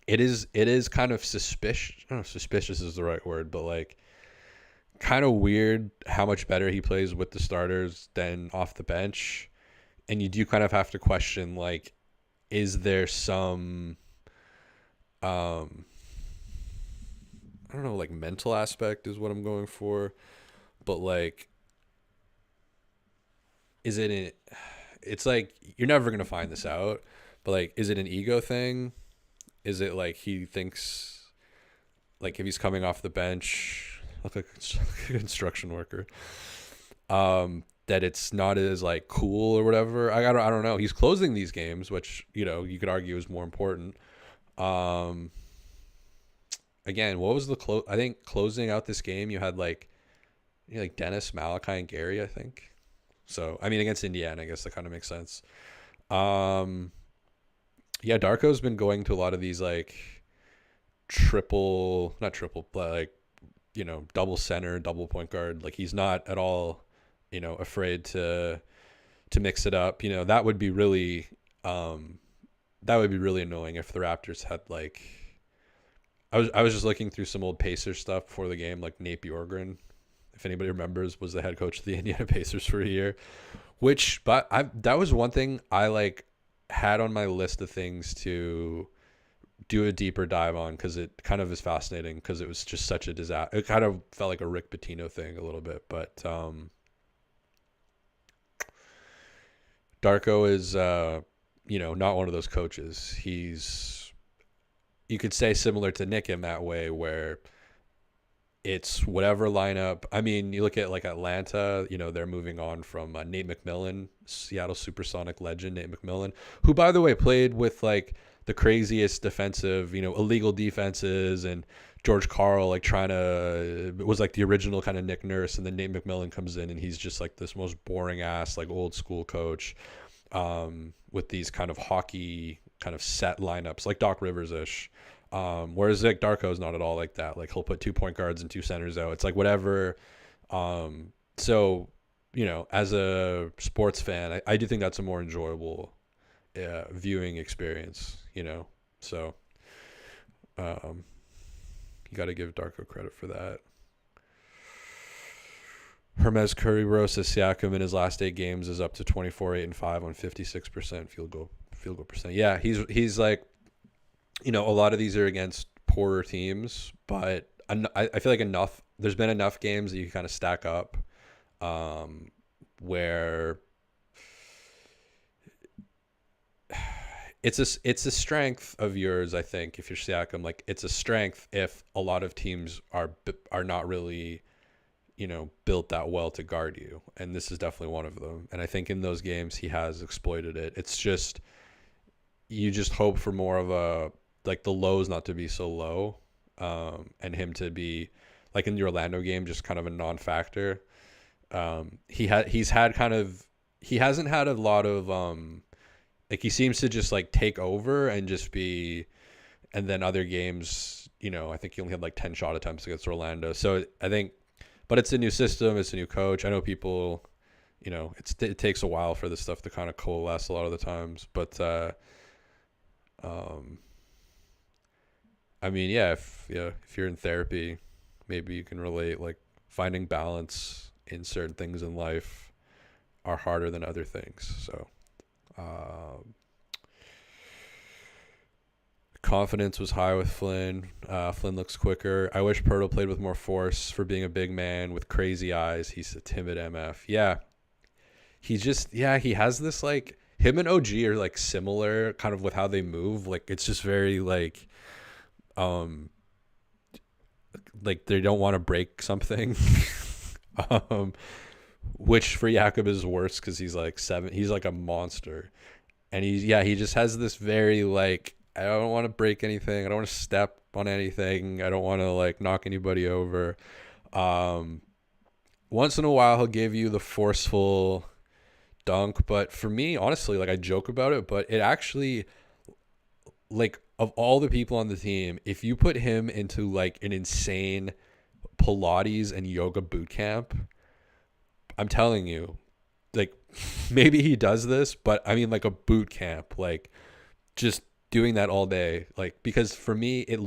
it is kind of suspicious. I don't know if suspicious is the right word, but like, kind of weird how much better he plays with the starters than off the bench. And you do kind of have to question, like, is there some I don't know, like, mental aspect is what I'm going for, but like, it's like, you're never going to find this out, but like, is it an ego thing? Is it like he thinks, like, if he's coming off the bench, look like a construction worker, that it's not as like cool or whatever? I don't know. He's closing these games, which, you could argue is more important. Again, what was I think closing out this game, you had like Dennis, Malachi, and Gary, I think. So, I mean, against Indiana, I guess that kind of makes sense. Yeah, Darko's been going to a lot of these like not triple, but like, double center, double point guard. Like, he's not at all, afraid to mix it up. That would be really annoying if the Raptors had like, I was just looking through some old Pacers stuff before the game, like Nate Bjorkgren, if anybody remembers, was the head coach of the Indiana Pacers for a year, that was one thing I like had on my list of things to do a deeper dive on, because it kind of is fascinating, because it was just such a disaster. It kind of felt like a Rick Pitino thing a little bit, but Darko is not one of those coaches. He's, you could say, similar to Nick in that way, where it's whatever lineup. I mean, you look at like Atlanta, they're moving on from Nate McMillan, Seattle Supersonic legend Nate McMillan, who, by the way, played with like the craziest defensive, illegal defenses, and George Karl like was like the original kind of Nick Nurse, and then Nate McMillan comes in and he's just like this most boring ass like old school coach, with these kind of hockey kind of set lineups like Doc Rivers-ish. Whereas like Darko's not at all like that. Like, he'll put 2 point guards and 2 centers out. It's like whatever. So, as a sports fan, I do think that's a more enjoyable viewing experience, So um, you got to give Darko credit for that. Hermes Currybro says Siakam in his last 8 games is up to 24, 8, and 5 on 56% field goal percent. Yeah, he's like, a lot of these are against poorer teams, but I feel like there's been enough games that you kind of stack up, where it's a strength of yours. I think if you're Siakam, like it's a strength if a lot of teams are not really, built that well to guard you. And this is definitely one of them. And I think in those games he has exploited it. It's just, you just hope for more of the lows not to be so low, and him to be like in the Orlando game, just kind of a non-factor. He hasn't had a lot of, like he seems to just like take over and just be, and then other games, I think he only had like 10 shot attempts against Orlando. So I think, but it's a new system. It's a new coach. I know people, it takes a while for this stuff to kind of coalesce a lot of the times. But, I mean, yeah, if you're in therapy, maybe you can relate, like finding balance in certain things in life are harder than other things. So, confidence was high with Flynn. Flynn looks quicker. I wish Pirtle played with more force for being a big man with crazy eyes. He's a timid MF. Yeah. He has this like, him and OG are like similar kind of with how they move. Like it's just very like they don't want to break something. Which for Jakob is worse because he's like 7. He's like a monster. And he just has this very like, I don't want to break anything. I don't want to step on anything. I don't want to like knock anybody over. Once in a while, he'll give you the forceful dunk. But for me, honestly, like I joke about it, but it actually, like of all the people on the team, if you put him into like an insane Pilates and yoga boot camp, I'm telling you, like maybe he does this, but I mean like a boot camp, like just doing that all day, like because for me it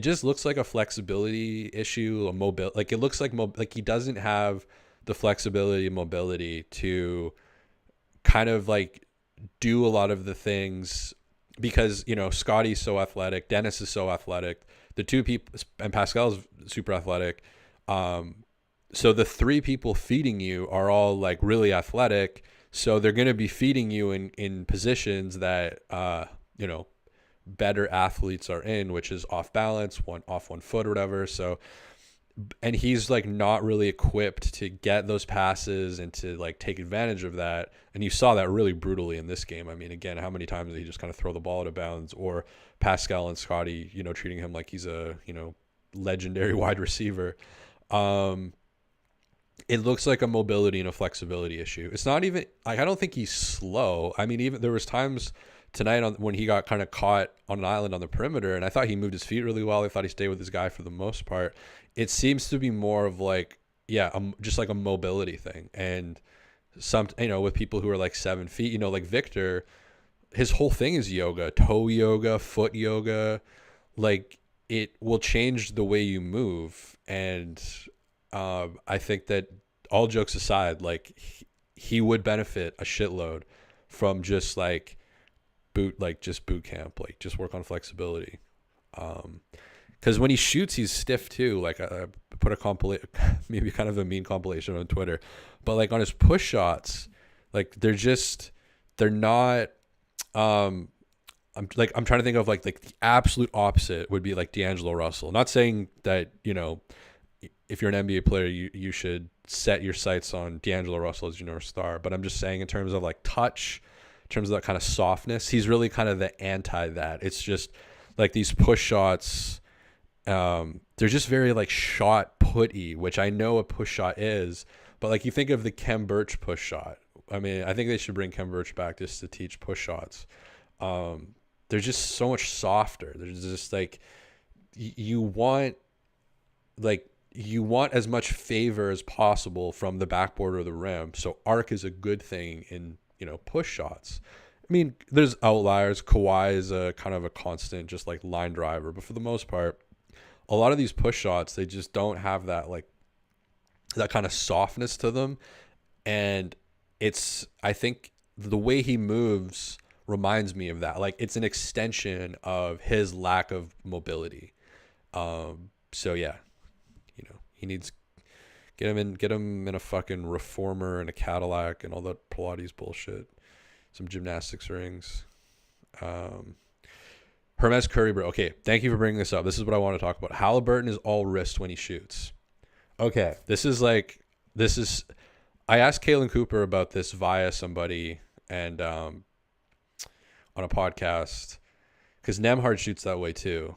just looks like a flexibility issue, a mobile, like it looks like like he doesn't have the flexibility and mobility to kind of like do a lot of the things because Scotty's so athletic, Dennis is so athletic, the two people, and Pascal's super athletic. So the 3 people feeding you are all like really athletic. So they're going to be feeding you in positions that, better athletes are in, which is off balance, off one foot or whatever. So, and he's like not really equipped to get those passes and to like take advantage of that. And you saw that really brutally in this game. I mean, again, how many times did he just kind of throw the ball out of bounds, or Pascal and Scotty, treating him like he's a, legendary wide receiver. It looks like a mobility and a flexibility issue. It's not even like, I don't think he's slow. I mean, even there was times tonight when he got kind of caught on an island on the perimeter, and I thought he moved his feet really well. I thought he stayed with his guy for the most part. It seems to be more of like, just like a mobility thing. And some, with people who are like 7 feet, like Victor, his whole thing is yoga, toe yoga, foot yoga. Like it will change the way you move. And I think that all jokes aside, like he would benefit a shitload from just like boot camp, like just work on flexibility. Because when he shoots, he's stiff too. Like I put a maybe kind of a mean compilation on Twitter, but like on his push shots, like they're not. I'm trying to think of like the absolute opposite would be like D'Angelo Russell. Not saying that if you're an NBA player, you should set your sights on D'Angelo Russell as your North Star. But I'm just saying in terms of like touch, in terms of that kind of softness, he's really kind of the anti that. It's just like these push shots, they're just very like shot putty, which I know a push shot is. But like you think of the Kem Birch push shot. I mean, I think they should bring Kem Birch back just to teach push shots. They're just so much softer. There's just like you want as much favor as possible from the backboard or the rim. So arc is a good thing in, push shots. I mean, there's outliers. Kawhi is a kind of a constant, just like line driver, but for the most part, a lot of these push shots, they just don't have that like that kind of softness to them. And I think the way he moves reminds me of that. Like it's an extension of his lack of mobility. So yeah, he needs get him in a fucking reformer and a Cadillac and all that Pilates bullshit. Some gymnastics rings. Hermes Curry, bro. Okay, thank you for bringing this up. This is what I want to talk about. Halliburton is all wrist when he shoots. Okay, this is. I asked Kalen Cooper about this via somebody and on a podcast because Nemhard shoots that way too.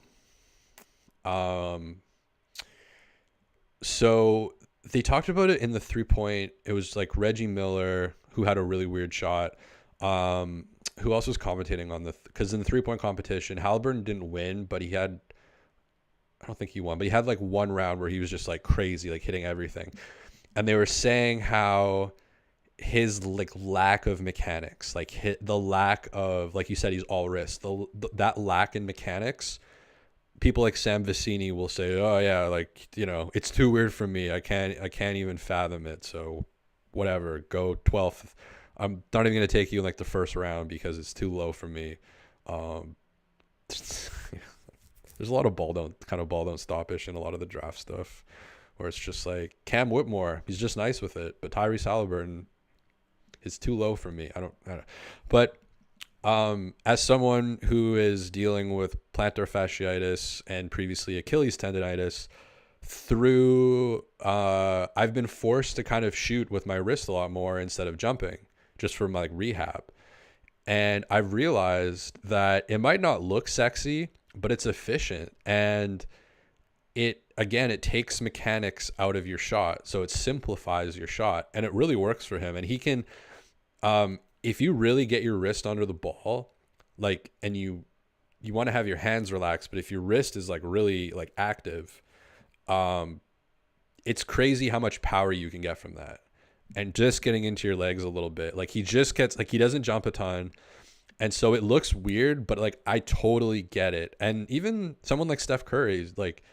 So they talked about it in the 3-point. It was like Reggie Miller who had a really weird shot. Who else was commentating on because in the 3-point competition, Halliburton didn't win, but I don't think he won, but he had like one round where he was just like crazy, like hitting everything. And they were saying how his like lack of mechanics, like the lack of, like you said, he's all wrist, that lack in mechanics, people like Sam Vecini will say, oh yeah, like, it's too weird for me. I can't even fathom it. So whatever, go 12th. I'm not even going to take you in like the first round because it's too low for me. There's a lot of ball don't stop-ish in a lot of the draft stuff where it's just like Cam Whitmore, he's just nice with it, but Tyrese Halliburton is too low for me. I don't know. But as someone who is dealing with plantar fasciitis and previously Achilles tendonitis, I've been forced to kind of shoot with my wrist a lot more instead of jumping, just for my like rehab. And I've realized that it might not look sexy, but it's efficient. And it takes mechanics out of your shot. So it simplifies your shot, and it really works for him. And he can, if you really get your wrist under the ball, like, and you want to have your hands relaxed, but if your wrist is like really like active, it's crazy how much power you can get from that. And just getting into your legs a little bit, like he just gets, like, he doesn't jump a ton. And so it looks weird, but like, I totally get it. And even someone like Steph Curry, like,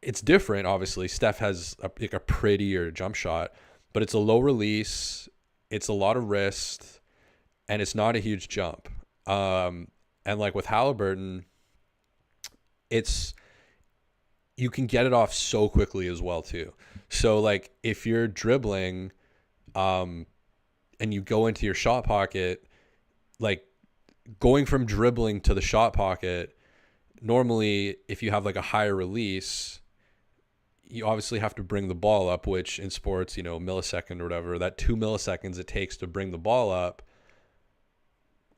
it's different. Obviously Steph has a prettier jump shot, but it's a low release. It's a lot of wrist and it's not a huge jump. And like with Halliburton, you can get it off so quickly as well too. So like if you're dribbling, and you go into your shot pocket, like going from dribbling to the shot pocket, normally if you have like a higher release, you obviously have to bring the ball up, which in sports, millisecond or whatever, that 2 milliseconds it takes to bring the ball up.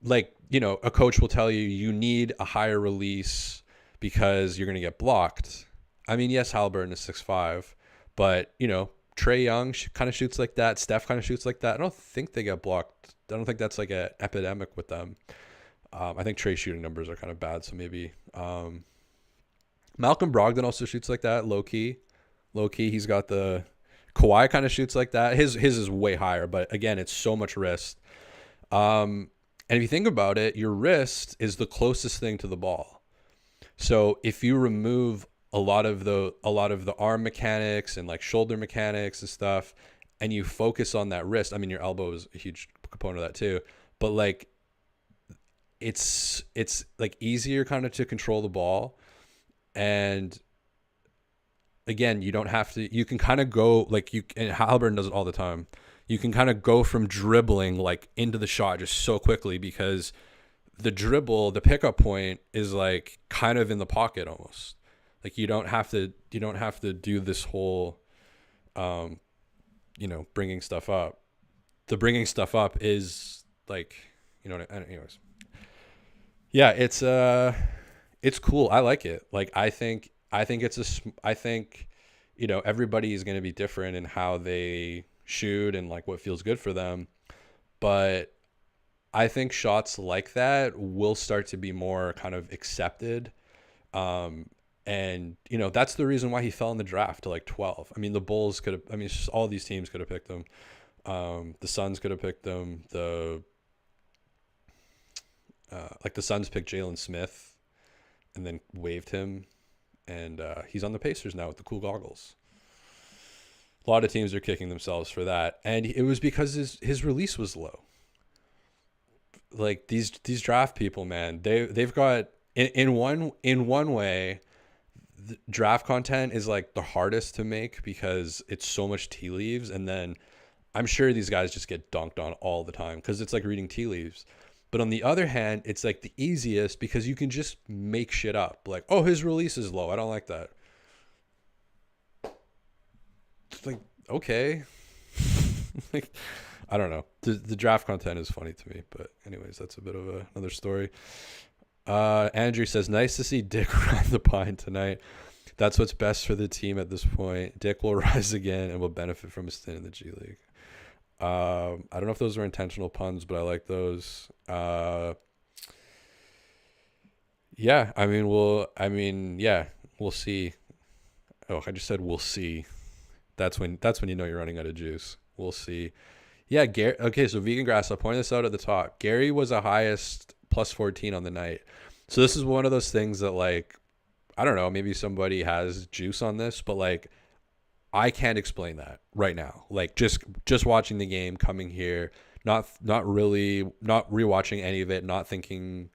Like, a coach will tell you need a higher release because you're going to get blocked. I mean, yes, Halliburton is 6'5", but, Trae Young kind of shoots like that. Steph kind of shoots like that. I don't think they get blocked. I don't think that's like an epidemic with them. I think Trae's shooting numbers are kind of bad, so maybe. Malcolm Brogdon also shoots like that, low-key. Low-key, he's got the... Kawhi kind of shoots like that. His is way higher, but again, it's so much wrist. And if you think about it, your wrist is the closest thing to the ball. So if you remove a lot of the arm mechanics and like shoulder mechanics and stuff, and you focus on that wrist, I mean, your elbow is a huge component of that too, but like it's like easier kind of to control the ball. And again, you can kind of go like and Halliburton does it all the time. You can kind of go from dribbling like into the shot just so quickly because the pickup point is like kind of in the pocket almost. Like you don't have to do this whole, bringing stuff up. The bringing stuff up is like, anyways. Yeah, it's cool. I like it. Like, I think everybody is going to be different in how they shoot and like what feels good for them. But I think shots like that will start to be more kind of accepted. And that's the reason why he fell in the draft to like 12. I mean, the Bulls it's just all these teams could have picked him. The Suns could have picked him. The Like the Suns picked Jalen Smith and then waived him, and he's on the Pacers now with the cool goggles. A lot of teams are kicking themselves for that, and it was because his release was low. Like these draft people, man, they've got in one way, the draft content is like the hardest to make because it's so much tea leaves, and then I'm sure these guys just get dunked on all the time because it's like reading tea leaves. But on the other hand, it's like the easiest because you can just make shit up. Like, oh, his release is low. I don't like that. It's like, okay. Like, I don't know. The draft content is funny to me. But anyways, that's a bit of another story. Andrew says, nice to see Dick ride the pine tonight. That's what's best for the team at this point. Dick will rise again and will benefit from a stint in the G League. I don't know if those were intentional puns, but I like those. Yeah, yeah, we'll see. Oh, I just said we'll see. That's when you know you're running out of juice. We'll see. Yeah, Gary. Okay, so vegan grass. I'll point this out at the top. Gary was the highest plus 14 on the night. So this is one of those things that, like, I don't know, maybe somebody has juice on this, but like I can't explain that right now. Like just watching the game, coming here, not really, not rewatching any of it, not thinking,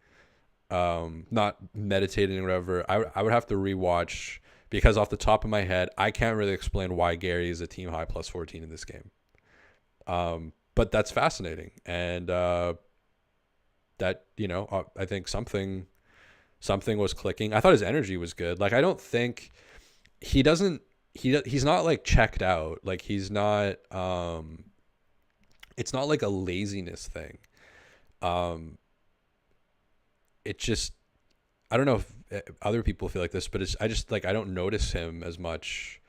not meditating or whatever. I would have to rewatch because off the top of my head, I can't really explain why Gary is a team high plus 14 in this game. But that's fascinating, and that I think something was clicking. I thought his energy was good. Like I don't think he's not like checked out. Like he's not. It's not like a laziness thing. It just, I don't know if other people feel like this, but I just like I don't notice him as much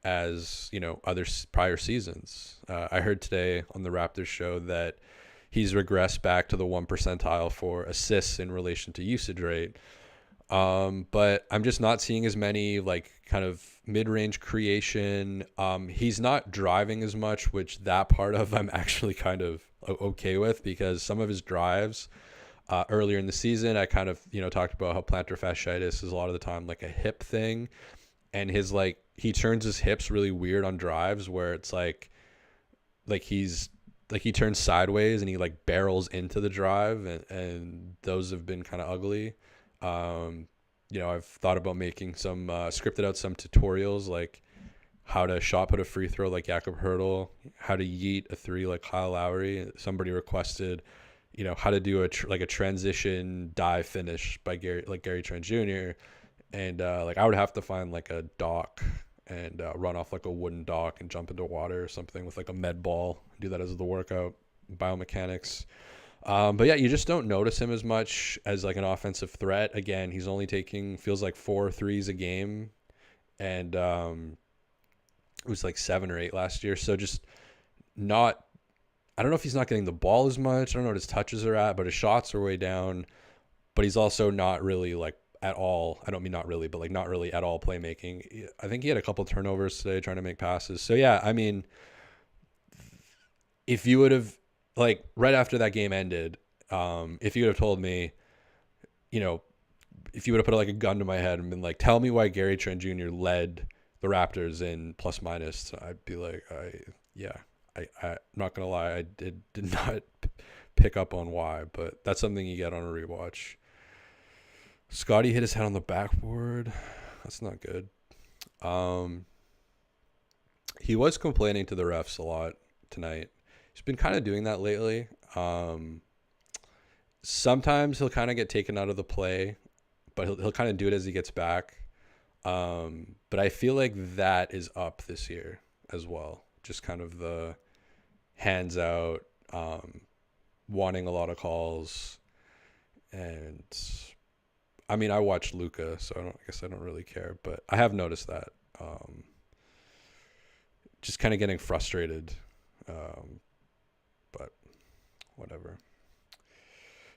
as other prior seasons. I heard today on the Raptors show that he's regressed back to the 1 percentile for assists in relation to usage rate. But I'm just not seeing as many like kind of mid-range creation. He's not driving as much, which that part of I'm actually kind of okay with because some of his drives earlier in the season, I kind of, talked about how plantar fasciitis is a lot of the time like a hip thing. And his like, he turns his hips really weird on drives where it's like he's like he turns sideways and he like barrels into the drive, and those have been kind of ugly. I've thought about making some scripted out some tutorials like how to shot put a free throw like Jakob Hurtle, how to yeet a three like Kyle Lowry. Somebody requested, how to do a transition dive finish by Gary Trent Jr. And like I would have to find like a dock and run off like a wooden dock and jump into water or something with like a med ball, do that as the workout, biomechanics. But yeah, you just don't notice him as much as like an offensive threat. Again, he's only taking feels like 4 threes a game, and it was like 7 or 8 last year. So just not. I don't know if he's not getting the ball as much. I don't know what his touches are at, but his shots are way down. But he's also not really like at all. I don't mean not really, but like not really at all playmaking. I think he had a couple turnovers today trying to make passes. So yeah, I mean, if you would have like right after that game ended, if you would have told me, if you would have put like a gun to my head and been like, tell me why Gary Trent Jr. led the Raptors in plus minus, I'd be like, I'm not gonna lie, I did not pick up on why, but that's something you get on a rewatch. Scotty hit his head on the backboard. That's not good. He was complaining to the refs a lot tonight. He's been kind of doing that lately. Sometimes he'll kind of get taken out of the play, but he'll kind of do it as he gets back. But I feel like that is up this year as well. Just kind of the hands out, wanting a lot of calls. And I mean, I watched Luka, so I guess I don't really care, but I have noticed that. Just kind of getting frustrated. But whatever.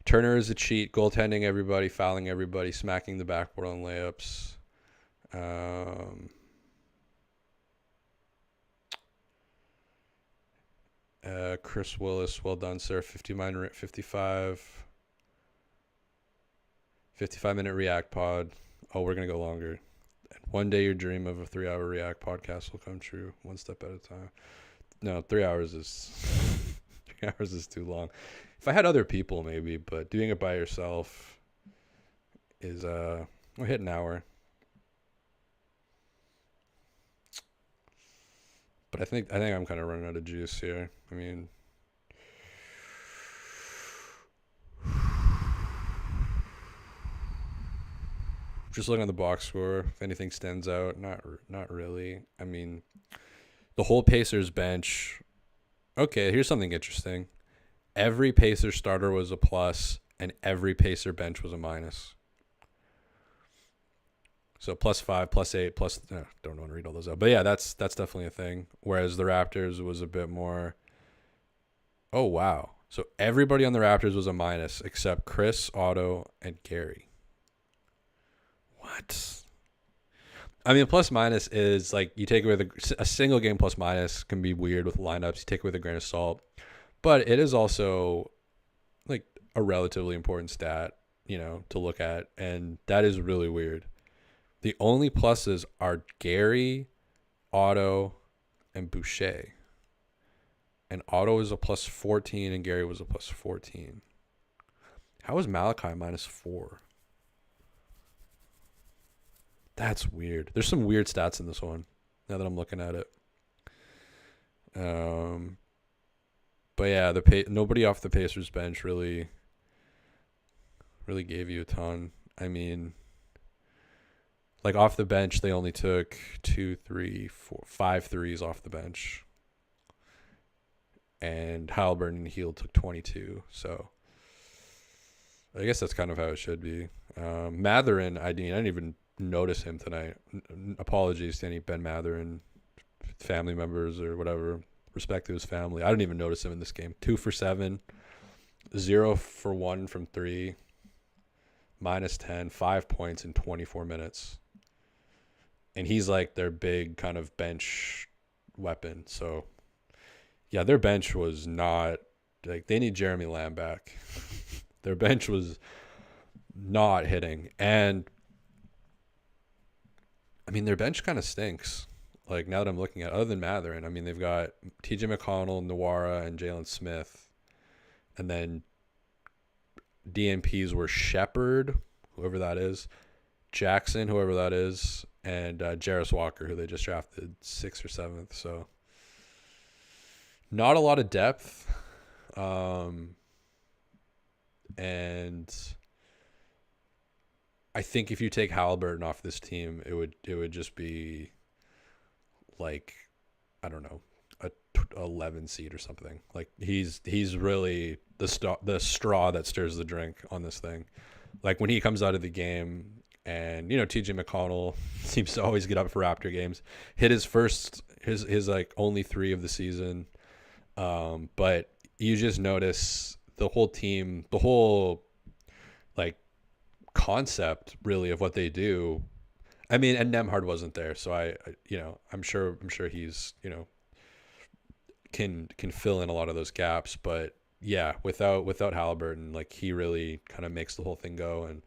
Turner is a cheat, goaltending everybody, fouling everybody, smacking the backboard on layups. Chris Willis, well done, sir. 59, 55. 55-minute React pod. Oh, we're going to go longer. And one day your dream of a 3-hour React podcast will come true, one step at a time. No, 3 hours is 3 hours is too long. If I had other people, maybe, but doing it by yourself is we'll hit an hour. But I think I'm kind of running out of juice here. I mean, just looking at the box score, if anything stands out, not really. I mean, the whole Pacers bench. Okay, here's something interesting. Every Pacer starter was a plus, and every Pacer bench was a minus. So +5, +8, plus. Don't want to read all those out, but yeah, that's definitely a thing. Whereas the Raptors was a bit more. Oh wow! So everybody on the Raptors was a minus except Chris, Otto, and Gary. What? I mean, plus minus is like you take away a single game plus minus can be weird with lineups. You take it with a grain of salt, but it is also like a relatively important stat, to look at, and that is really weird. The only pluses are Gary, Otto, and Boucher. And Otto is a +14 and Gary was a +14. How is Malachi -4? That's weird. There's some weird stats in this one now that I'm looking at it. But yeah, nobody off the Pacers bench really gave you a ton. I mean, like off the bench, they only took 2, 3, 4, 5 threes off the bench. And Halliburton and Hield took 22. So I guess that's kind of how it should be. Matherin, I didn't even notice him tonight. Apologies to any Ben Matherin family members or whatever. Respect to his family. I didn't even notice him in this game. 2 for 7, 0 for 1 from 3, -10, 5 points in 24 minutes. And he's like their big kind of bench weapon. So yeah, their bench was not like they need Jeremy Lamb back. Their bench was not hitting. And I mean, their bench kind of stinks. Like now that I'm looking at, other than Matherin, I mean, they've got TJ McConnell, Nwara, and Jalen Smith. And then DNPs were Shepard, whoever that is, Jackson, whoever that is, and Jarris Walker, who they just drafted 6th or 7th. So not a lot of depth. And I think if you take Halliburton off this team, it would just be like, I don't know, a 11 seed or something. Like he's really the straw that stirs the drink on this thing. Like when he comes out of the game, and TJ McConnell seems to always get up for Raptor games. Hit his like only 3 of the season. But you just notice the whole team, the whole like concept really of what they do. I mean, and Nemhard wasn't there, so I'm sure he's can fill in a lot of those gaps. But yeah, without Halliburton, like he really kind of makes the whole thing go. And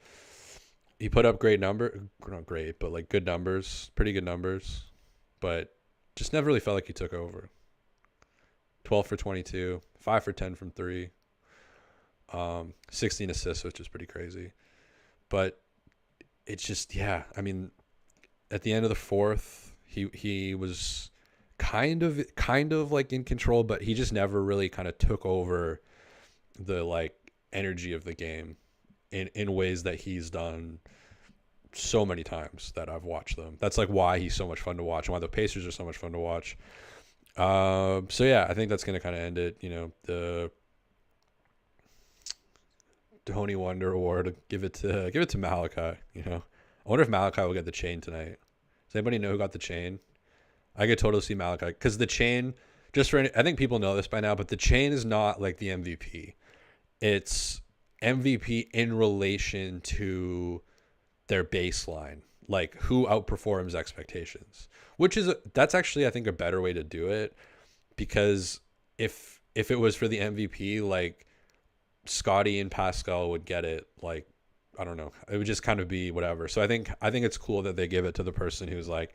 he put up not great, but like good numbers, pretty good numbers, but just never really felt like he took over. 12 for 22, 5 for 10 from 3, 16 assists, which is pretty crazy. But it's just, yeah, I mean, at the end of the fourth, he was kind of like in control, but he just never really kind of took over the like energy of the game in ways that he's done so many times that I've watched them. That's like why he's so much fun to watch, and why the Pacers are so much fun to watch. So yeah, I think that's going to kind of end it. The Tony Wonder Award, give it to Malachi. I wonder if Malachi will get the chain tonight. Does anybody know who got the chain? I could totally see Malachi, because the chain, I think people know this by now, but the chain is not like the MVP. It's MVP in relation to their baseline, like who outperforms expectations, that's actually, I think, a better way to do it, because if it was for the MVP, like Scotty and Pascal would get it like I don't know. It would just kind of be whatever. So I think it's cool that they give it to the person who's like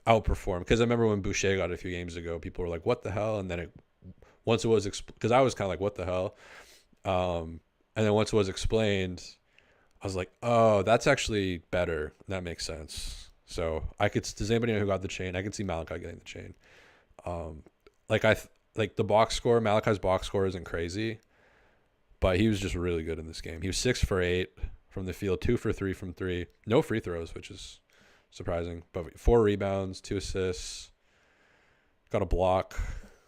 outperformed. Because I remember when Boucher got it a few games ago, people were like, "What the hell?" And then once it was because I was kind of like, "What the hell?" And then once it was explained, I was like, "Oh, that's actually better. That makes sense." So I could. Does anybody know who got the chain? I can see Malachi getting the chain. Um, like like the box score. Malachi's box score isn't crazy, but he was just really good in this game. He was 6 for 8 from the field, 2 for 3 from three, no free throws, which is surprising. But 4 rebounds, 2 assists, got a block.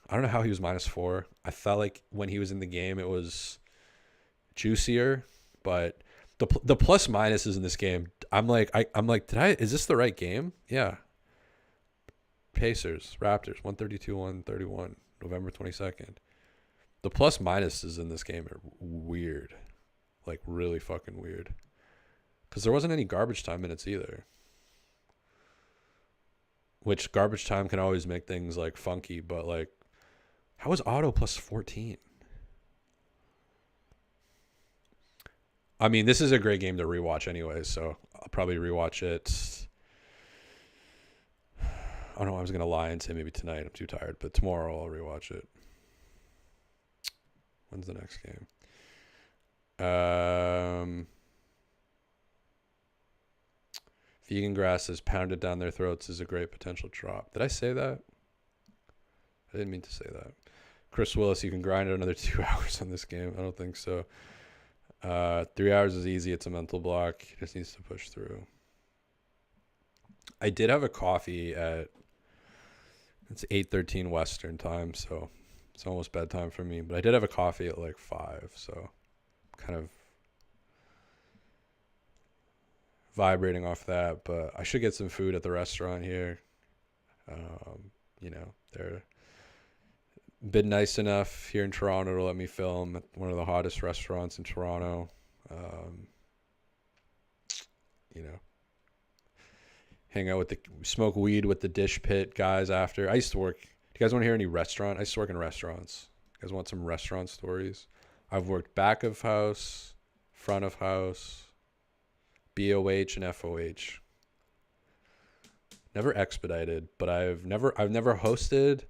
I don't know how he was -4. I felt like when he was in the game, it was juicier, but the plus minuses in this game, I'm like, is this the right game? Yeah. Pacers, Raptors, 132, 131, November 22nd. The plus minuses in this game are weird. Like really fucking weird. Because there wasn't any garbage time minutes either. Which garbage time can always make things like funky, but like, how was Otto plus 14? I mean, this is a great game to rewatch anyways, so I'll probably rewatch it. I don't know, I was going to lie and say maybe tonight. I'm too tired, but tomorrow I'll rewatch it. When's the next game? Vegan grasses pounded down their throats is a great potential drop. Did I say that? I didn't mean to say that. Chris Willis, you can grind out another 2 hours on this game. I don't think so. 3 hours is easy. It's a mental block. He just needs to push through. I did have a coffee at, it's 8:13 Western time, so it's almost bedtime for me. But I did have a coffee at like 5, so kind of vibrating off that. But I should get some food at the restaurant here. They're been nice enough here in Toronto to let me film at one of the hottest restaurants in Toronto. Hang out with smoke weed with the dish pit guys after. I used to work. Do you guys want to hear any restaurant? I used to work in restaurants. You guys want some restaurant stories? I've worked back of house, front of house, BOH and FOH. Never expedited, but I've never hosted.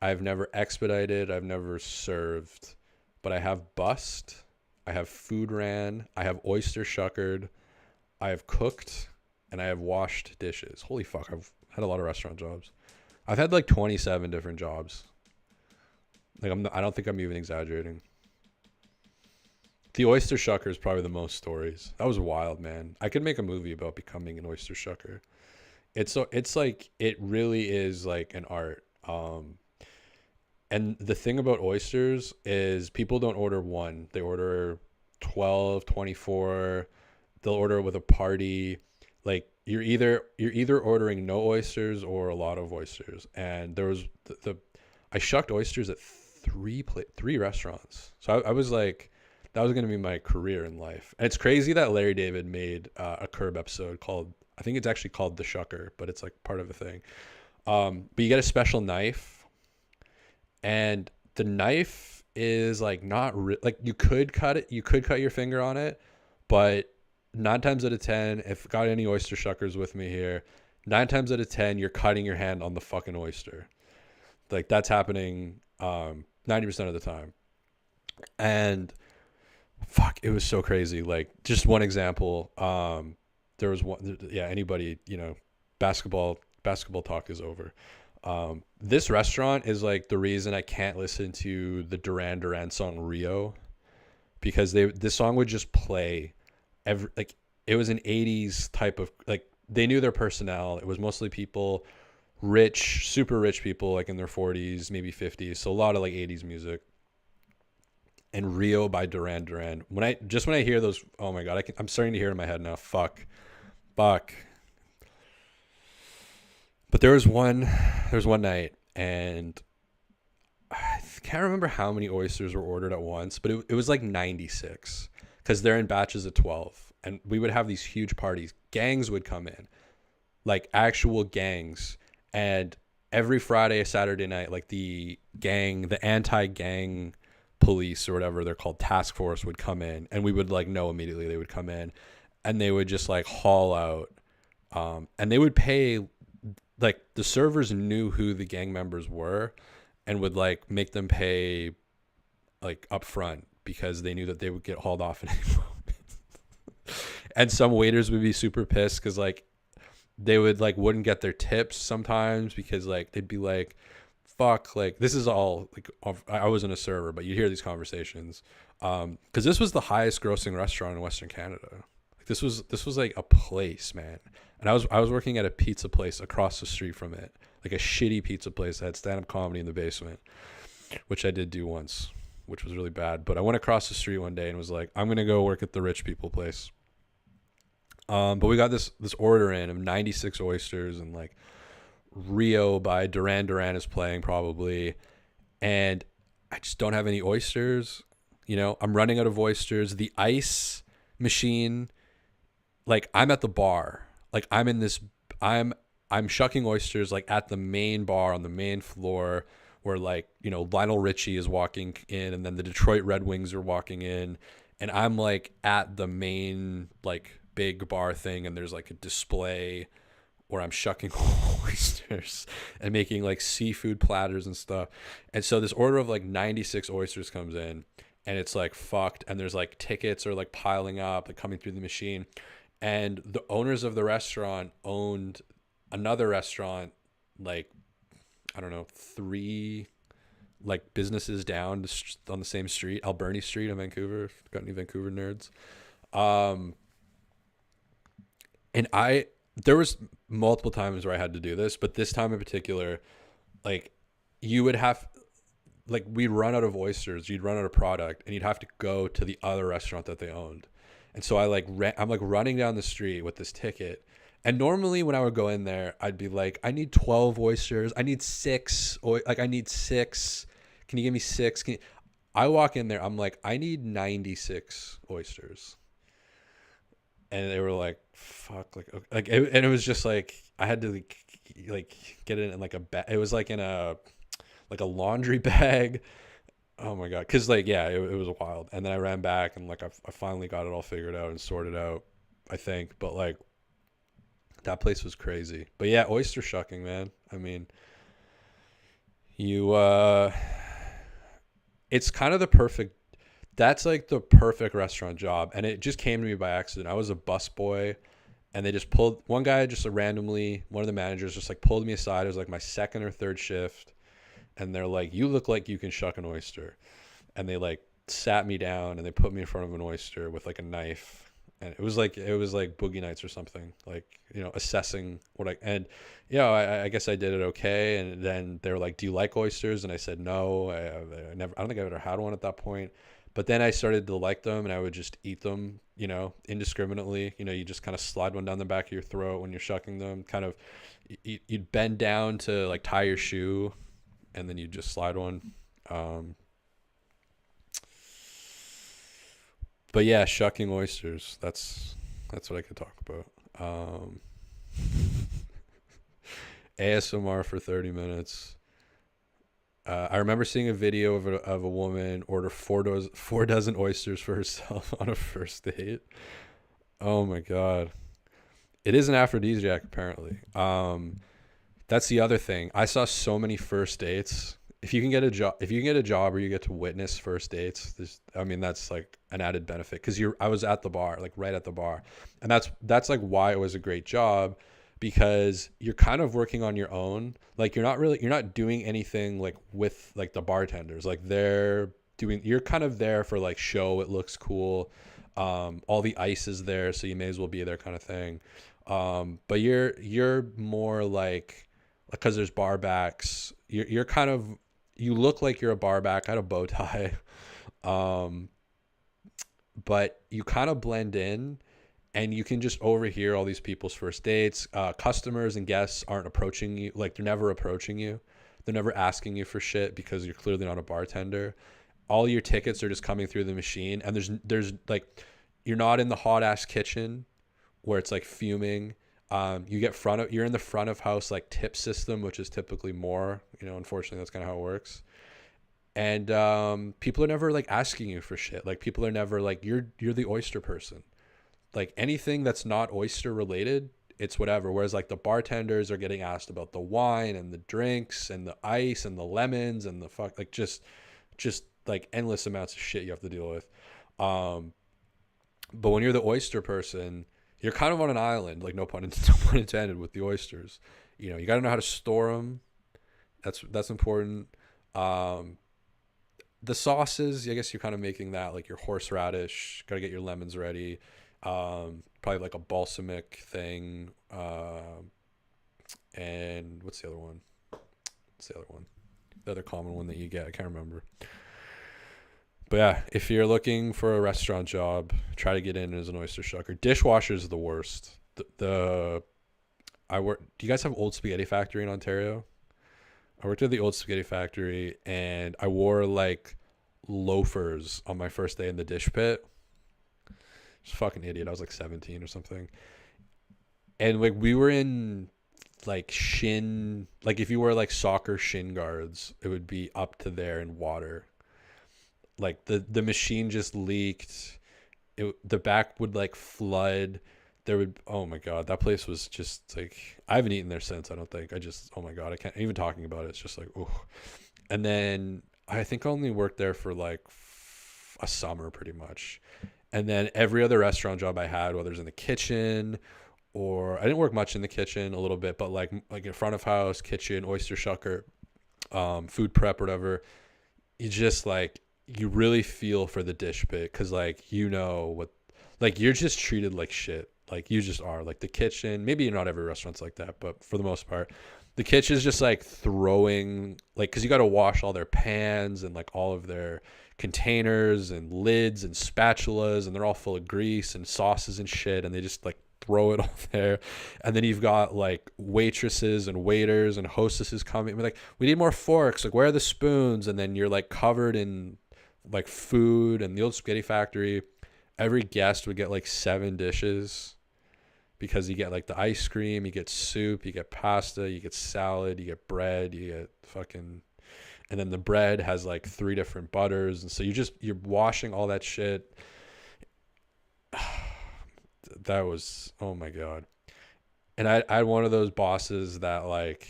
I've never expedited. I've never served, but I have bussed. I have food ran. I have oyster shuckered. I have cooked, and I have washed dishes. Holy fuck! I've had a lot of restaurant jobs. I've had like 27 different jobs. Like I don't think I'm even exaggerating. The oyster shucker is probably the most stories. That was wild, man. I could make a movie about becoming an oyster shucker. It's like it really is like an art. And the thing about oysters is people don't order one. They order 12, 24. They'll order with a party. Like you're either ordering no oysters or a lot of oysters. And there was I shucked oysters at three restaurants. So I was like, that was going to be my career in life. And it's crazy that Larry David made a Curb episode called, I think it's actually called The Shucker, but it's like part of a thing. But you get a special knife. And the knife is like not like you could cut it. You could cut your finger on it, but 9 times out of 10, if got any oyster shuckers with me here, 9 times out of 10, you're cutting your hand on the fucking oyster. Like that's happening 90% of the time. And fuck, it was so crazy. Like just one example. There was one. Yeah, anybody, basketball talk is over. This restaurant is like the reason I can't listen to the Duran Duran song Rio, because this song would just play like it was an 80s type of, like they knew their personnel. It was mostly people rich, super rich people like in their 40s, maybe 50s. So a lot of like 80s music. And Rio by Duran Duran. When I hear those, oh my God, I'm starting to hear it in my head now. Fuck. But there was one night, and I can't remember how many oysters were ordered at once, but it was like 96 because they're in batches of 12. And we would have these huge parties. Gangs would come in, like actual gangs. And every Friday, Saturday night, like the anti-gang police or whatever they're called, task force, would come in, and we would like know immediately. They would come in and they would just like haul out, and they would pay, like the servers knew who the gang members were and would like make them pay like up front because they knew that they would get hauled off in any moment. And some waiters would be super pissed because like they would like wouldn't get their tips sometimes because like they'd be like, fuck, like this is all like, I wasn't a server, but you hear these conversations, because this was the highest grossing restaurant in Western Canada. Like this was like a place, man. And I was working at a pizza place across the street from it, like a shitty pizza place that had stand-up comedy in the basement, which I did do once, which was really bad. But I went across the street one day and was like, I'm gonna go work at the rich people place. But we got this order in of 96 oysters, and like Rio by Duran Duran is playing probably, and I just don't have any oysters. You know, I'm running out of oysters. The ice machine, like I'm at the bar, like I'm shucking oysters like at the main bar on the main floor where like, you know, Lionel Richie is walking in and then the Detroit Red Wings are walking in, and I'm like at the main like big bar thing, and there's like a display where I'm shucking oysters and making like seafood platters and stuff. And so this order of like 96 oysters comes in, and it's like fucked, and there's like tickets are like piling up, like coming through the machine. And the owners of the restaurant owned another restaurant, like, I don't know, 3 like businesses down on the same street, Alberni Street in Vancouver. If you've got any Vancouver nerds. And there was multiple times where I had to do this, but this time in particular, like you would have, like we'd run out of oysters, you'd run out of product, and you'd have to go to the other restaurant that they owned. And so I'm like running down the street with this ticket. And normally when I would go in there, I'd be like, I need 12 oysters. I need 6. I need 6. Can you give me 6? I walk in there. I'm like, I need 96 oysters. And they were like, fuck, and it was just like, I had to like get it in like a bag. It was like in a laundry bag. Oh my God. Cause like, yeah, it was wild. And then I ran back and like, I finally got it all figured out and sorted out, I think. But like, that place was crazy. But yeah, oyster shucking, man. I mean, it's kind of that's like the perfect restaurant job. And it just came to me by accident. I was a busboy, and they just one guy just randomly, one of the managers just like pulled me aside. It was like my second or third shift. And they're like, you look like you can shuck an oyster. And they like sat me down and they put me in front of an oyster with like a knife. And it was like Boogie Nights or something, like, you know, assessing I guess I did it okay. And then they were like, do you like oysters? And I said, no, I don't think I ever had one at that point. But then I started to like them, and I would just eat them, you know, indiscriminately. You know, you just kind of slide one down the back of your throat when you're shucking them. Kind of, you'd bend down to like tie your shoe, and then you just slide one. But yeah, shucking oysters. That's what I could talk about. ASMR for 30 minutes. I remember seeing a video of a woman order 4 dozen oysters for herself on a first date. Oh my God. It is an aphrodisiac, apparently. That's the other thing. I saw so many first dates. If you can get a job or you get to witness first dates, that's like an added benefit, because I was at the bar, like right at the bar. And that's like why it was a great job, because you're kind of working on your own. Like you're not doing anything like with like the bartenders. Like you're kind of there for like show. It looks cool. All the ice is there, so you may as well be there, kind of thing. But you're more like, because there's bar backs, you're kind of, you look like you're a bar back. I had a bow tie. But you kind of blend in, and you can just overhear all these people's first dates. Customers and guests aren't approaching you. Like they're never approaching you. They're never asking you for shit because you're clearly not a bartender. All your tickets are just coming through the machine, and there's like, you're not in the hot ass kitchen where it's like fuming. You're in the front of house like tip system, which is typically more, you know, unfortunately that's kind of how it works. And people are never like asking you for shit. Like people are never like you're the oyster person. Like anything that's not oyster related, it's whatever. Whereas like the bartenders are getting asked about the wine and the drinks and the ice and the lemons and the fuck, like just like endless amounts of shit you have to deal with. Um, but when you're the oyster person, you're kind of on an island, like no pun, no pun intended, with the oysters. You know, you got to know how to store them. That's important. Um, the sauces, I guess you're kind of making that like your horseradish. Got to get your lemons ready. Probably like a balsamic thing. And what's the other one? What's the other one? The other common one that you get, I can't remember. But yeah, if you're looking for a restaurant job, try to get in as an oyster shucker. Dishwasher is the worst. The I work. Do you guys have Old Spaghetti Factory in Ontario? I worked at the Old Spaghetti Factory, and I wore like loafers on my first day in the dish pit. Just fucking idiot. I was like 17 or something, and like we were in like shin. Like if you wear like soccer shin guards, it would be up to there in water. Like the machine just leaked. The back would like flood. There would, oh my god, that place was just like, I haven't eaten there since. I don't think. I just, oh my god, I can't even talking about it. It's just like, oh. And then I think I only worked there for like a summer pretty much. And then every other restaurant job I had, whether it was in the kitchen or I didn't work much in the kitchen, a little bit, but like in front of house, kitchen, oyster shucker, food prep, whatever. You just like, you really feel for the dish pit because like you know what, like you're just treated like shit. Like you just are. Like the kitchen, maybe not every restaurant's like that, but for the most part, the kitchen is just like throwing, like, because you got to wash all their pans and like all of their containers and lids and spatulas, and they're all full of grease and sauces and shit, and they just like throw it all there. And then you've got like waitresses and waiters and hostesses coming, like, we need more forks, like where are the spoons? And then you're like covered in like food. And the Old Spaghetti Factory, every guest would get like 7 dishes because you get like the ice cream, you get soup, you get pasta, you get salad, you get bread, you get fucking, and then the bread has like 3 different butters. And so you're washing all that shit. That was, oh my god. And I had one of those bosses that like,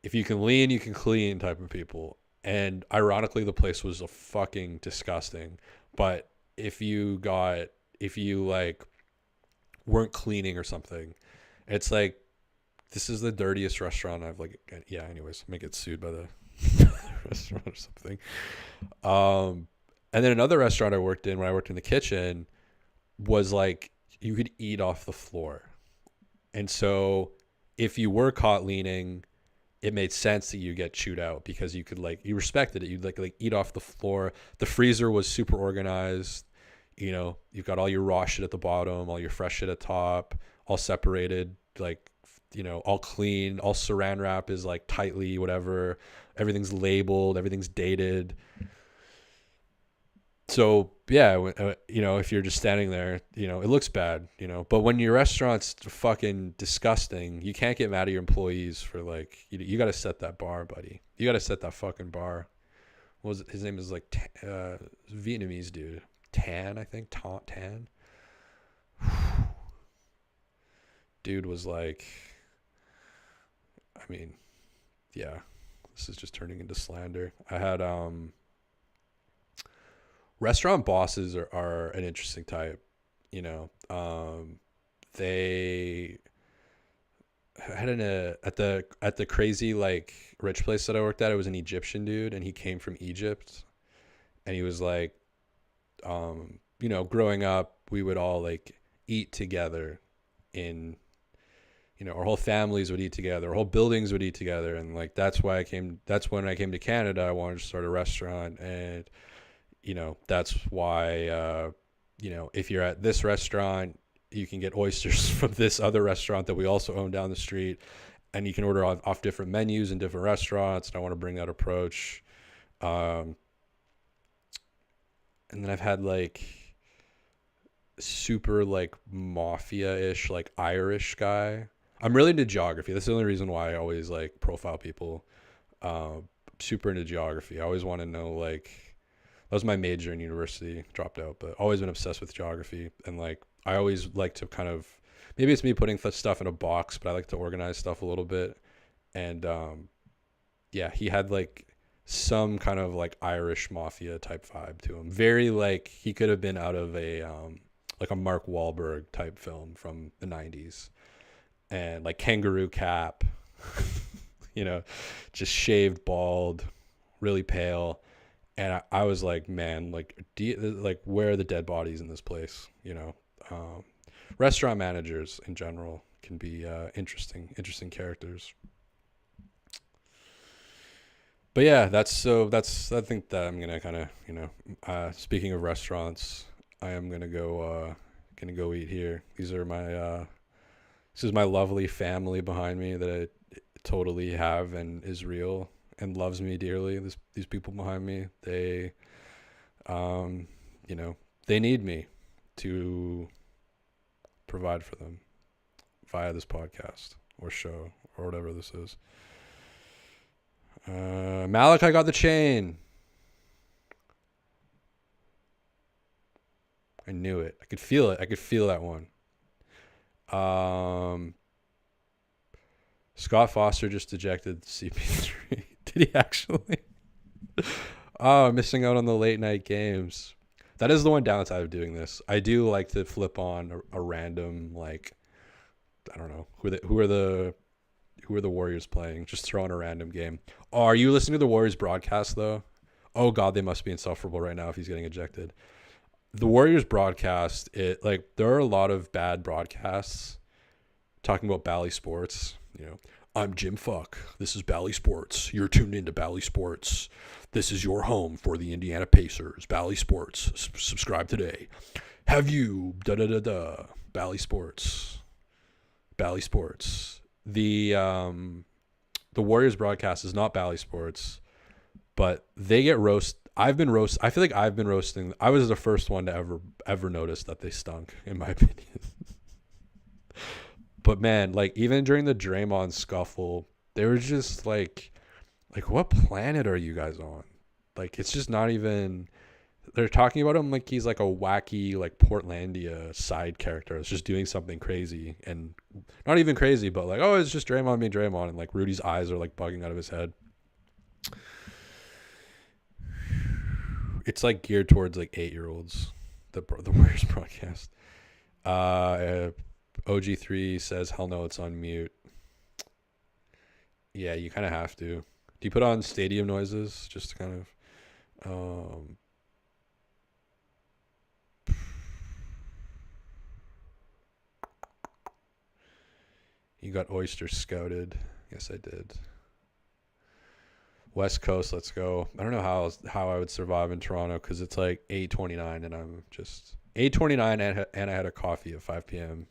if you can lean, you can clean type of people. And ironically, the place was a fucking disgusting. But if you like weren't cleaning or something, it's like, this is the dirtiest restaurant I've like, yeah, anyways, may get sued by the restaurant or something. And then another restaurant I worked in when I worked in the kitchen was like, you could eat off the floor. And so if you were caught leaning, it made sense that you get chewed out because you could like, you respected it. You'd like eat off the floor. The freezer was super organized. You know, you've got all your raw shit at the bottom, all your fresh shit at top, all separated, like, you know, all clean, all saran wrap is like tightly, whatever. Everything's labeled, everything's dated. So yeah, you know, if you're just standing there, you know, it looks bad, you know, but when your restaurant's fucking disgusting, you can't get mad at your employees for like, you got to set that bar, buddy. You got to set that fucking bar. What was it? His name is like, Vietnamese dude. Tan, I think. Tan. Dude was like, I mean, yeah, this is just turning into slander. I had, restaurant bosses are an interesting type, you know. They had at the crazy like rich place that I worked at, it was an Egyptian dude, and he came from Egypt, and he was like, you know, growing up, we would all like eat together in, you know, our whole families would eat together, our whole buildings would eat together. And like, that's when I came to Canada. I wanted to start a restaurant. And, you know, that's why, you know, if you're at this restaurant, you can get oysters from this other restaurant that we also own down the street. And you can order off different menus in different restaurants. And I want to bring that approach. And then I've had like super like mafia-ish, like Irish guy. I'm really into geography. That's the only reason why I always like profile people. super into geography. I always want to know, like, that was my major in university, dropped out, but always been obsessed with geography. And like, I always like to kind of, maybe it's me putting stuff in a box, but I like to organize stuff a little bit. And yeah, he had like some kind of like Irish mafia type vibe to him. Very like, he could have been out of a like a Mark Wahlberg type film from the 90s. And like kangaroo cap, you know, just shaved bald, really pale. And I was like, man, like, like, where are the dead bodies in this place? You know, restaurant managers in general can be interesting characters. But yeah, I think that I'm gonna kind of, speaking of restaurants, I am gonna go eat here. This is my lovely family behind me that I totally have and is real and loves me dearly. These people behind me, um, you know, they need me to provide for them via this podcast or show or whatever this is. Malachi got the chain. I knew it. I could feel it. I could feel that one. Scott Foster just ejected CP3. Did he actually? Oh, missing out on the late night games. That is the one downside of doing this. I do like to flip on a random, like, I don't know, who are the Warriors playing? Just throw in a random game. Oh, are you listening to the Warriors broadcast though? Oh God, they must be insufferable right now if he's getting ejected. The Warriors broadcast, there are a lot of bad broadcasts talking about Bally Sports. You know, I'm Jim Fuck. This is Bally Sports. You're tuned into Bally Sports. This is your home for the Indiana Pacers. Bally Sports. Subscribe today. Have you Bally Sports. Bally Sports. The Warriors broadcast is not Bally Sports, but they get roast. I feel like I've been roasting. I was the first one to ever notice that they stunk, in my opinion. But man, like, even during the Draymond scuffle, they were just like, what planet are you guys on? Like, it's just not even. They're talking about him like he's like a wacky, like, Portlandia side character. It's just doing something crazy, and not even crazy, but like, oh, it's just Draymond being Draymond, and like Rudy's eyes are like bugging out of his head. It's like geared towards like 8-year-olds. The Warriors broadcast. OG3 says, "Hell no, it's on mute." Yeah, you kind of have to. Do you put on stadium noises just to kind of? You got oyster scouted. Yes, I did. West Coast, let's go. I don't know how I would survive in Toronto because it's like 8:29 and I'm just 8:29 and I had a coffee at 5 p.m.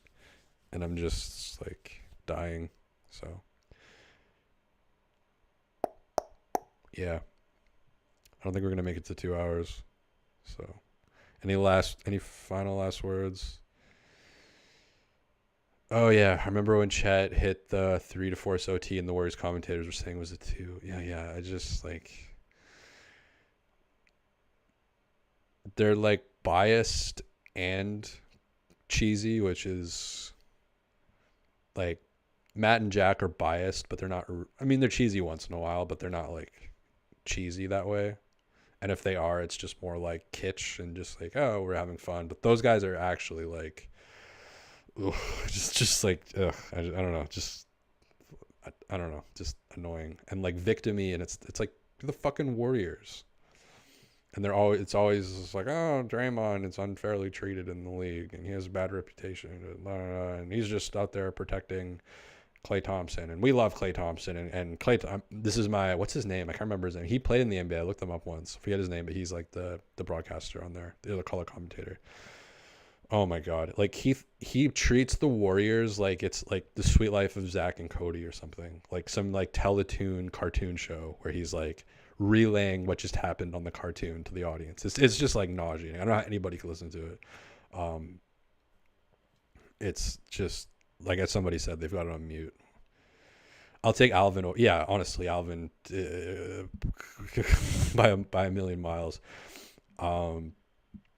and I'm just like dying. So yeah, I don't think we're gonna make it to 2 hours. So any final last words? Oh yeah, I remember when Chet hit the 3 to force OT and the Warriors commentators were saying it was a 2. Yeah. I just like, they're like biased and cheesy, which is like, Matt and Jack are biased, but they're not. I mean, they're cheesy once in a while, but they're not like cheesy that way. And if they are, it's just more like kitsch and just like, oh, we're having fun. But those guys are actually like, ugh, just like, ugh, I don't know, just I don't know, just annoying and like victim-y, and it's like the fucking Warriors, and it's always just like, oh, Draymond is unfairly treated in the league and he has a bad reputation, and he's just out there protecting Klay Thompson, and we love Klay Thompson, and Klay. This is my, what's his name? I can't remember his name. He played in the NBA. I looked him up once. I forget his name, but he's like the broadcaster on there, the other color commentator. Oh my God. Like he treats the Warriors like it's like The Sweet Life of Zach and Cody or something, like some like Teletoon cartoon show where he's like relaying what just happened on the cartoon to the audience. It's just like nauseating. I don't know how anybody can listen to it. It's just like, as somebody said, they've got it on mute. I'll take Alvin. Yeah, honestly, Alvin by a million miles. Um,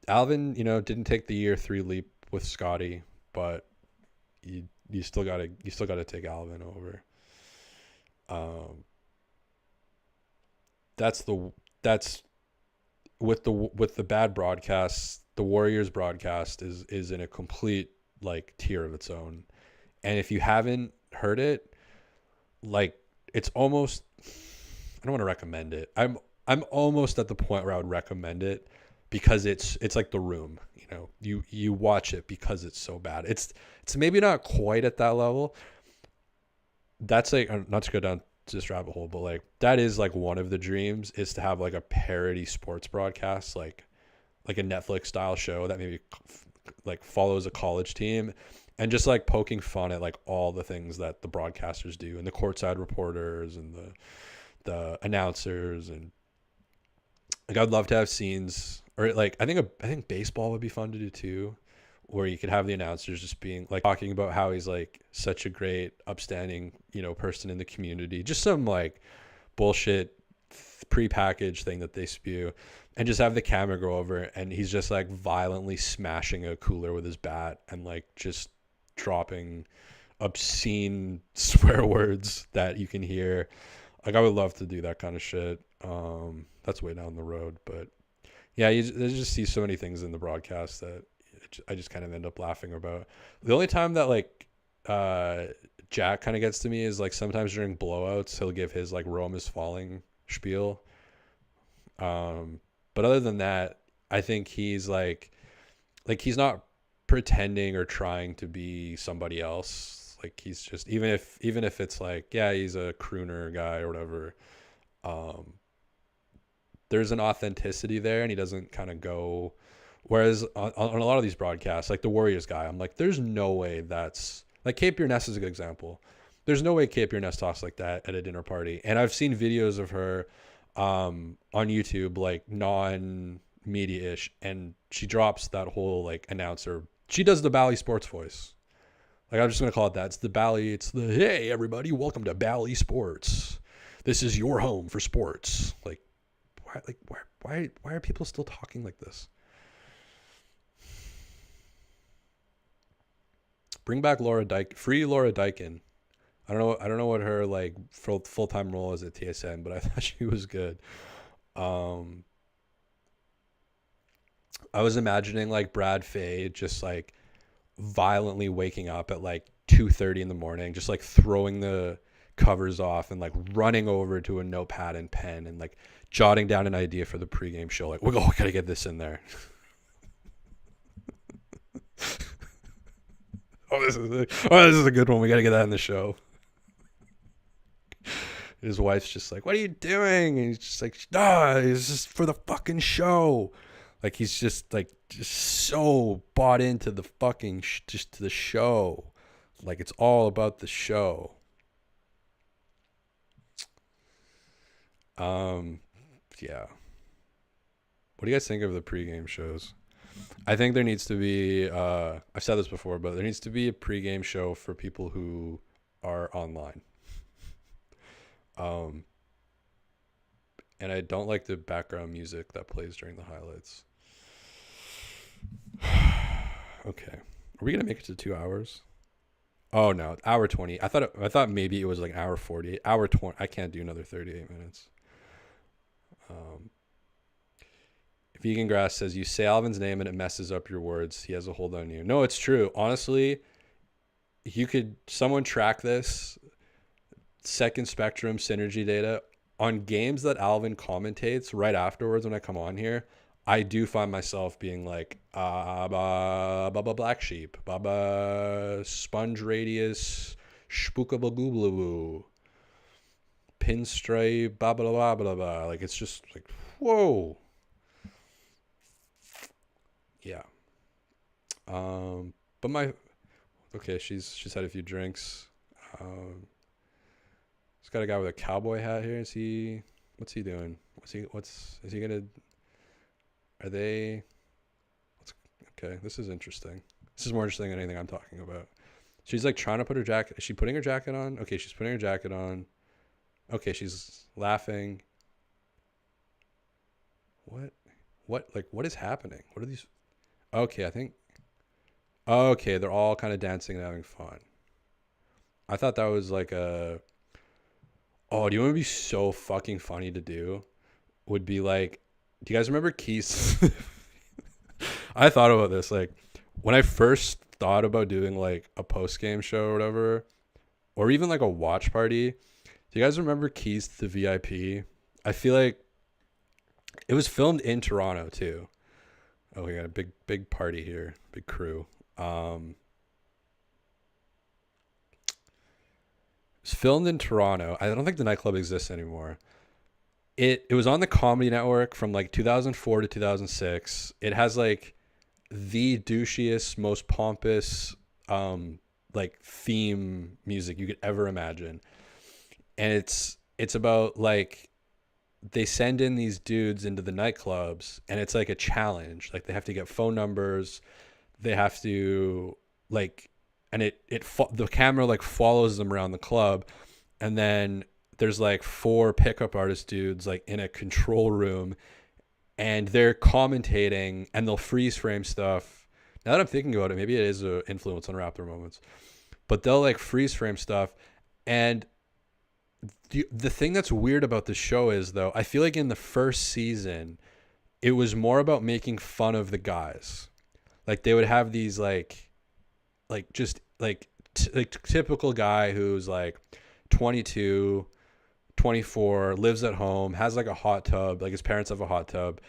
Alvin, didn't take the year three leap with Scotty, but you still gotta take Alvin over. Um, that's with the bad broadcasts. The Warriors broadcast is in a complete like tier of its own. And if you haven't heard it, like it's almost, I don't want to recommend it. I'm almost at the point where I would recommend it because it's like The Room. You watch it because it's so bad. It's maybe not quite at that level. That's like, not to go down this rabbit hole, but like that is like one of the dreams, is to have like a parody sports broadcast, like a Netflix style show that maybe like follows a college team, and just like poking fun at like all the things that the broadcasters do, and the courtside reporters and the announcers. And like I'd love to have scenes, or like I think baseball would be fun to do too, where you could have the announcers just being like talking about how he's like such a great upstanding person in the community, just some like bullshit prepackaged thing that they spew, and just have the camera go over and he's just like violently smashing a cooler with his bat and like just dropping obscene swear words that you can hear. Like I would love to do that kind of shit. That's way down the road, but yeah, you just see so many things in the broadcast that I just kind of end up laughing about. The only time that like Jack kind of gets to me is like sometimes during blowouts he'll give his like Rome is falling spiel. But other than that, I think he's like he's not pretending or trying to be somebody else. Like he's just, even if it's like, yeah, he's a crooner guy or whatever, um there's an authenticity there, and he doesn't kind of go. Whereas on a lot of these broadcasts, like the Warriors guy, I'm like, there's no way that's like Kate Burness is a good example. There's no way Kate Burness talks like that at a dinner party. And I've seen videos of her on YouTube, like non-media-ish, and she drops that whole like announcer. She does the Bally sports voice. Like I'm just gonna call it that. It's the Bally. It's the, hey everybody, welcome to Bally Sports. This is your home for sports. Why are people still talking like this? Bring back free Laura Dykin. I don't know what her like full time role is at TSN, but I thought she was good. Um, I was imagining like Brad Fay just like violently waking up at like 2:30 in the morning, just like throwing the covers off and like running over to a notepad and pen and like jotting down an idea for the pregame show. Like, we gotta get this in there. This is a good one. We gotta get that in the show. His wife's just like, what are you doing? And he's just like, nah, it's just for the fucking show. Like he's just so bought into the fucking just to the show. Like it's all about the show. Yeah. What do you guys think of the pregame shows? I think there needs to be, I've said this before, but there needs to be a pregame show for people who are online. And I don't like the background music that plays during the highlights. Okay. Are we going to make it to 2 hours? Oh no, hour 20. I thought maybe it was like hour 40. Hour 20. I can't do another 38 minutes. Vegan Grass says, you say Alvin's name and it messes up your words. He has a hold on you. No, it's true. Honestly, someone track this second spectrum synergy data on games that Alvin commentates right afterwards when I come on here. I do find myself being like, Baba Black Sheep, Baba Sponge Radius, Spookabagooblaboo, Pinstripe, blah, blah, blah, blah, blah. Like, it's just like, whoa. Yeah. But okay, she's had a few drinks. He's got a guy with a cowboy hat here. What's he doing? Is he gonna, are they, okay, this is interesting. This is more interesting than anything I'm talking about. She's like trying to put her jacket. Is she putting her jacket on? Okay, she's putting her jacket on. Okay, she's laughing. What? What? Like, what is happening? What are these? Okay, I think. Okay, they're all kind of dancing and having fun. I thought that was like a. Oh, do you want to be so fucking funny to do? Would be like, do you guys remember Keith? I thought about this like when I first thought about doing like a post game show or whatever, or even like a watch party. Do you guys remember Keys to the VIP? I feel like it was filmed in Toronto too. Oh, we got a big party here, big crew. It was filmed in Toronto. I don't think the nightclub exists anymore. It was on the Comedy Network from like 2004 to 2006. It has like the douchiest, most pompous like theme music you could ever imagine. And it's about like they send in these dudes into the nightclubs and it's like a challenge. Like they have to get phone numbers. They have to like and the camera like follows them around the club, and then there's like four pickup artist dudes like in a control room, and they're commentating and they'll freeze frame stuff. Now that I'm thinking about it, maybe it is an influence on Raptor moments, but they'll like freeze frame stuff. And the thing that's weird about the show is, though, I feel like in the first season, it was more about making fun of the guys. Like they would have these just like typical guy who's like 22, 24, lives at home, has like a hot tub, like his parents have a hot tub,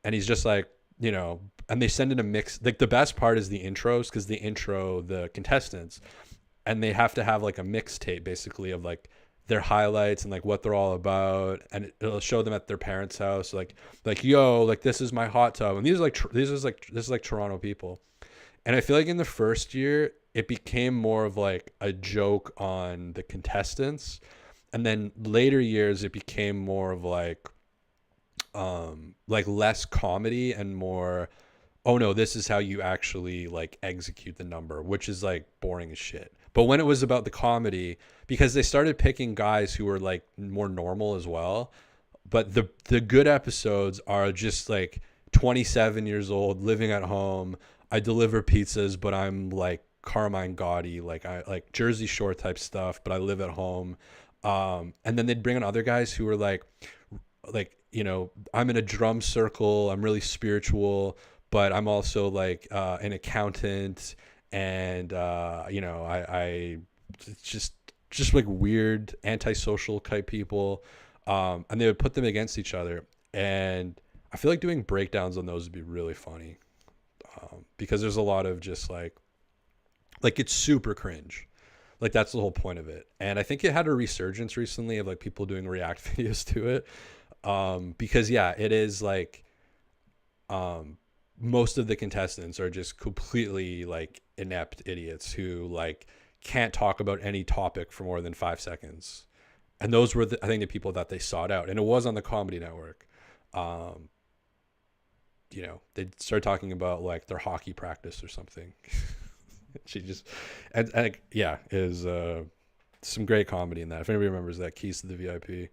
and he's just like, and they send in a mix. Like the best part is the intros, because the contestants, and they have to have like a mixtape basically of like their highlights and like what they're all about, and it'll show them at their parents' house, like yo, like this is my hot tub, and this is like Toronto people. And I feel like in the first year it became more of like a joke on the contestants, and then later years it became more of like less comedy and more, oh no, this is how you actually like execute the number, which is like boring as shit. But when it was about the comedy, because they started picking guys who were like more normal as well, but the good episodes are just like 27 years old, living at home. I deliver pizzas, but I'm like Carmine Gotti, like I like Jersey Shore type stuff, but I live at home. And then they'd bring in other guys who were like, I'm in a drum circle, I'm really spiritual, but I'm also like an accountant, and I it's just like weird antisocial type people, and they would put them against each other, and I feel like doing breakdowns on those would be really funny, because there's a lot of just like it's super cringe. Like that's the whole point of it. And I think it had a resurgence recently of like people doing react videos to it. Because yeah, it is like, most of the contestants are just completely like inept idiots who like can't talk about any topic for more than 5 seconds. And those were I think the people that they sought out, and it was on the Comedy Network. They'd start talking about like their hockey practice or something. She just, and yeah, is some great comedy in that. If anybody remembers that, Keys to the VIP.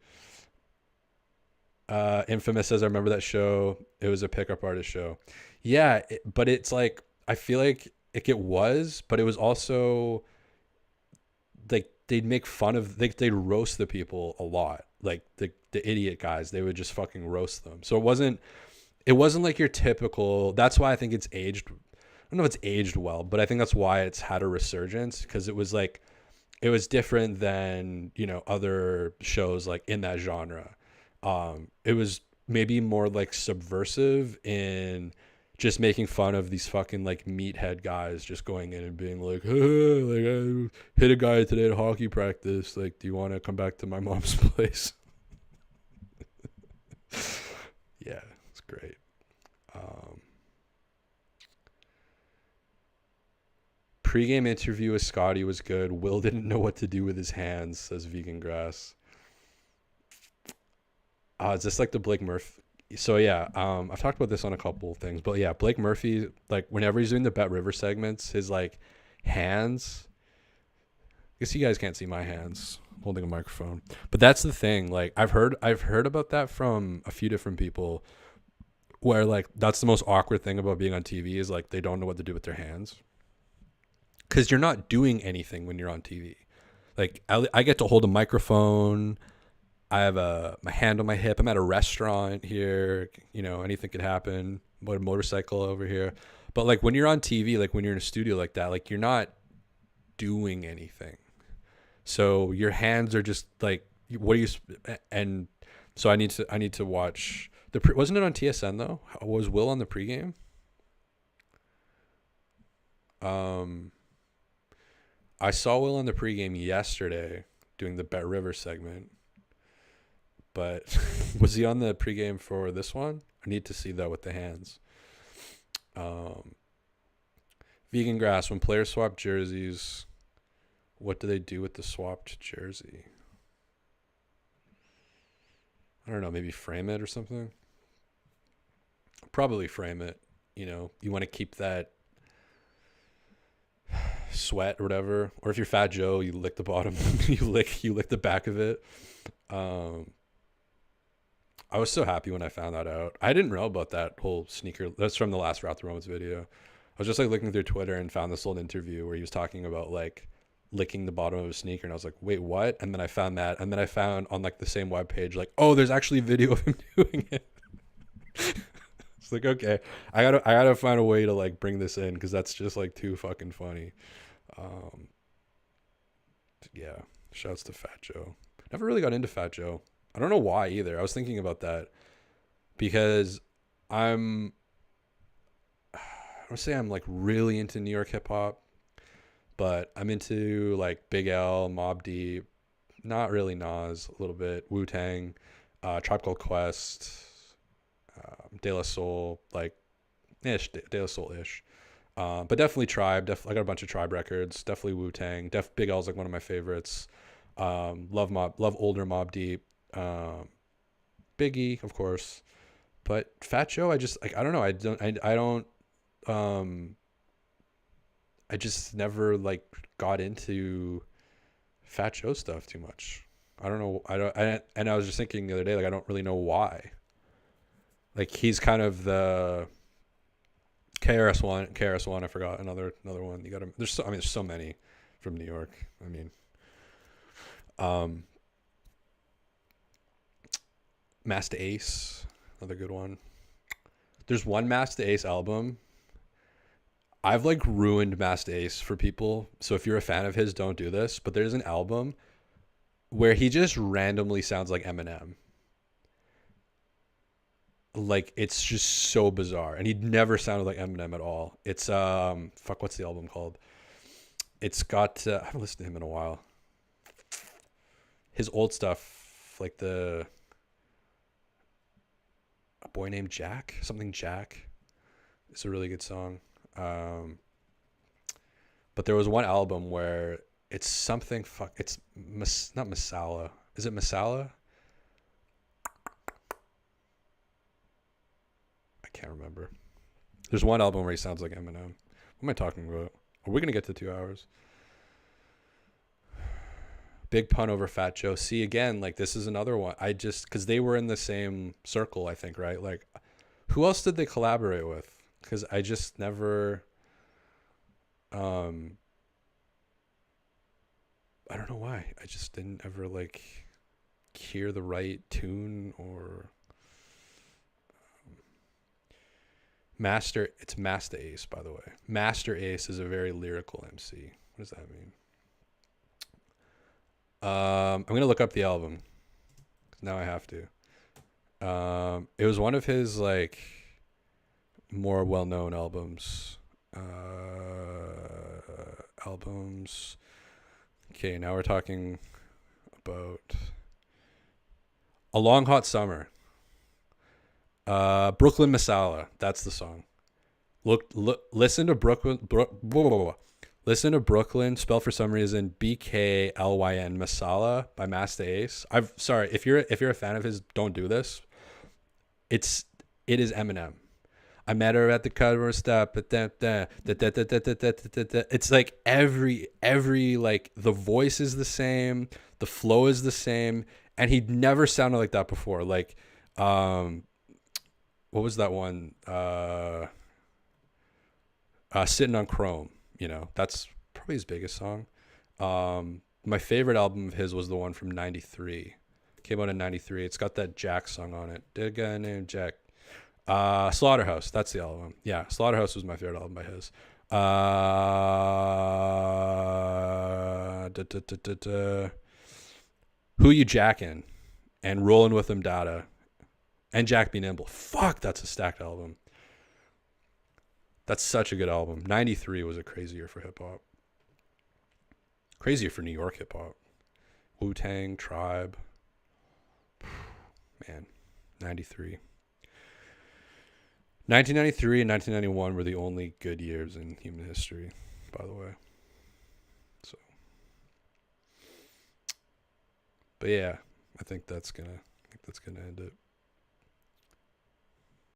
Infamous says, I remember that show. It was a pickup artist show. Yeah, but it's like, I feel like it was, but it was also like they'd make fun of, they'd roast the people a lot. Like the idiot guys, they would just fucking roast them. So it wasn't like your typical, that's why I think it's aged. I don't know if it's aged well, but I think that's why it's had a resurgence, because it was like, it was different than, other shows like in that genre. It was maybe more like subversive in just making fun of these fucking like meathead guys just going in and being like, hey, like I hit a guy today at hockey practice. Like, do you want to come back to my mom's place? Yeah, it's great. Pre-game interview with Scotty was good. Will didn't know what to do with his hands, says Vegan Grass. Is this like the Blake Murphy? So yeah, I've talked about this on a couple of things, but yeah, Blake Murphy, like whenever he's doing the Bet River segments, his like hands guess you guys can't see my hands holding a microphone, but that's the thing. Like I've heard about that from a few different people, where like that's the most awkward thing about being on TV is like they don't know what to do with their hands, because you're not doing anything when you're on TV. Like I get to hold a microphone. I have my hand on my hip. I'm at a restaurant here. Anything could happen. But a motorcycle over here. But like when you're on TV, like when you're in a studio like that, like you're not doing anything. So your hands are just like, what do you? And so I need to watch wasn't it on TSN though? Was Will on the pregame? Um, I saw Will on the pregame yesterday doing the Bet River segment, but was he on the pregame for this one? I need to see that with the hands. Um, Vegan grass. When players swap jerseys, what do they do with the swapped jersey? I don't know. Maybe frame it or something. Probably frame it. You want to keep that sweat or whatever. Or if you're Fat Joe, you lick the bottom. you lick the back of it. Um, I was so happy when I found that out. I didn't know about that whole sneaker. That's from the last Route the Romans video. I was just like looking through Twitter and found this old interview where he was talking about like licking the bottom of a sneaker, and I was like, wait, what? And then I found that, and then I found on like the same webpage, like, oh, there's actually video of him doing it. It's like, okay, I gotta find a way to like bring this in, because that's just like too fucking funny. Um, yeah, shouts to Fat Joe. Never really got into Fat Joe. I don't know why either. I was thinking about that because I'm, I don't say I'm like really into New York hip hop, but I'm into like Big L, Mobb Deep, not really Nas, a little bit, Wu-Tang, Tribe Called Quest, De La Soul, like ish, De La Soul ish. But definitely Tribe. I got a bunch of Tribe records. Definitely Wu-Tang. Big L's like one of my favorites. Love older Mobb Deep. Biggie, of course. But Fat Joe, I just like, I don't know. I just never like got into Fat Joe stuff too much. I don't know. And I was just thinking the other day, like, I don't really know why. Like, he's kind of the KRS-One. I forgot another one. You got to. There's so many from New York. I mean, Masta Ace, another good one. There's one Masta Ace album. I've like ruined Masta Ace for people. So if you're a fan of his, don't do this. But there's an album where he just randomly sounds like Eminem. Like, it's just so bizarre, and he never sounded like Eminem at all. It's what's the album called? It's got I haven't listened to him in a while. His old stuff, like A Boy Named Jack, something Jack. It's a really good song. But there was one album where it's something it's not Masala. Is it Masala? I can't remember. There's one album where he sounds like Eminem. What am I talking about? Are we gonna get to 2 hours? Big pun over Fat Joe. See, again, like, this is another one. Because they were in the same circle, I think, right? Like, who else did they collaborate with? Because I just never, I don't know why. I just didn't ever, like, hear the right tune or... It's Masta Ace, by the way. Master Ace is a very lyrical MC. What does that mean? I'm going to look up the album. Now I have to. It was one of his, like, more well-known albums. Okay, now we're talking about A Long Hot Summer. Brooklyn Masala. That's the song. Listen to Brooklyn. Listen to Brooklyn, spelled for some reason BKLYN, Masala by Masta Ace. If you're a fan of his, don't do this. It is Eminem. I met her at the cover stop. It's like every like the voice is the same, the flow is the same, and he'd never sounded like that before. Like, um, what was that one? Sitting on Chrome. You know, that's probably his biggest song. My favorite album of his was the one from '93. Came out in '93. It's got that Jack song on it. Did a guy named Jack. Slaughterhouse. That's the album. Yeah, Slaughterhouse was my favorite album by his. Who You Jackin' and Rolling with Them Data and Jack Be Nimble. Fuck, that's a stacked album. That's such a good album. '93 was a crazy year for hip hop. Crazy year for New York hip hop. Wu Tang, Tribe. Man, '93. 1993 and 1991 were the only good years in human history, by the way. So, but yeah, I think that's gonna end it.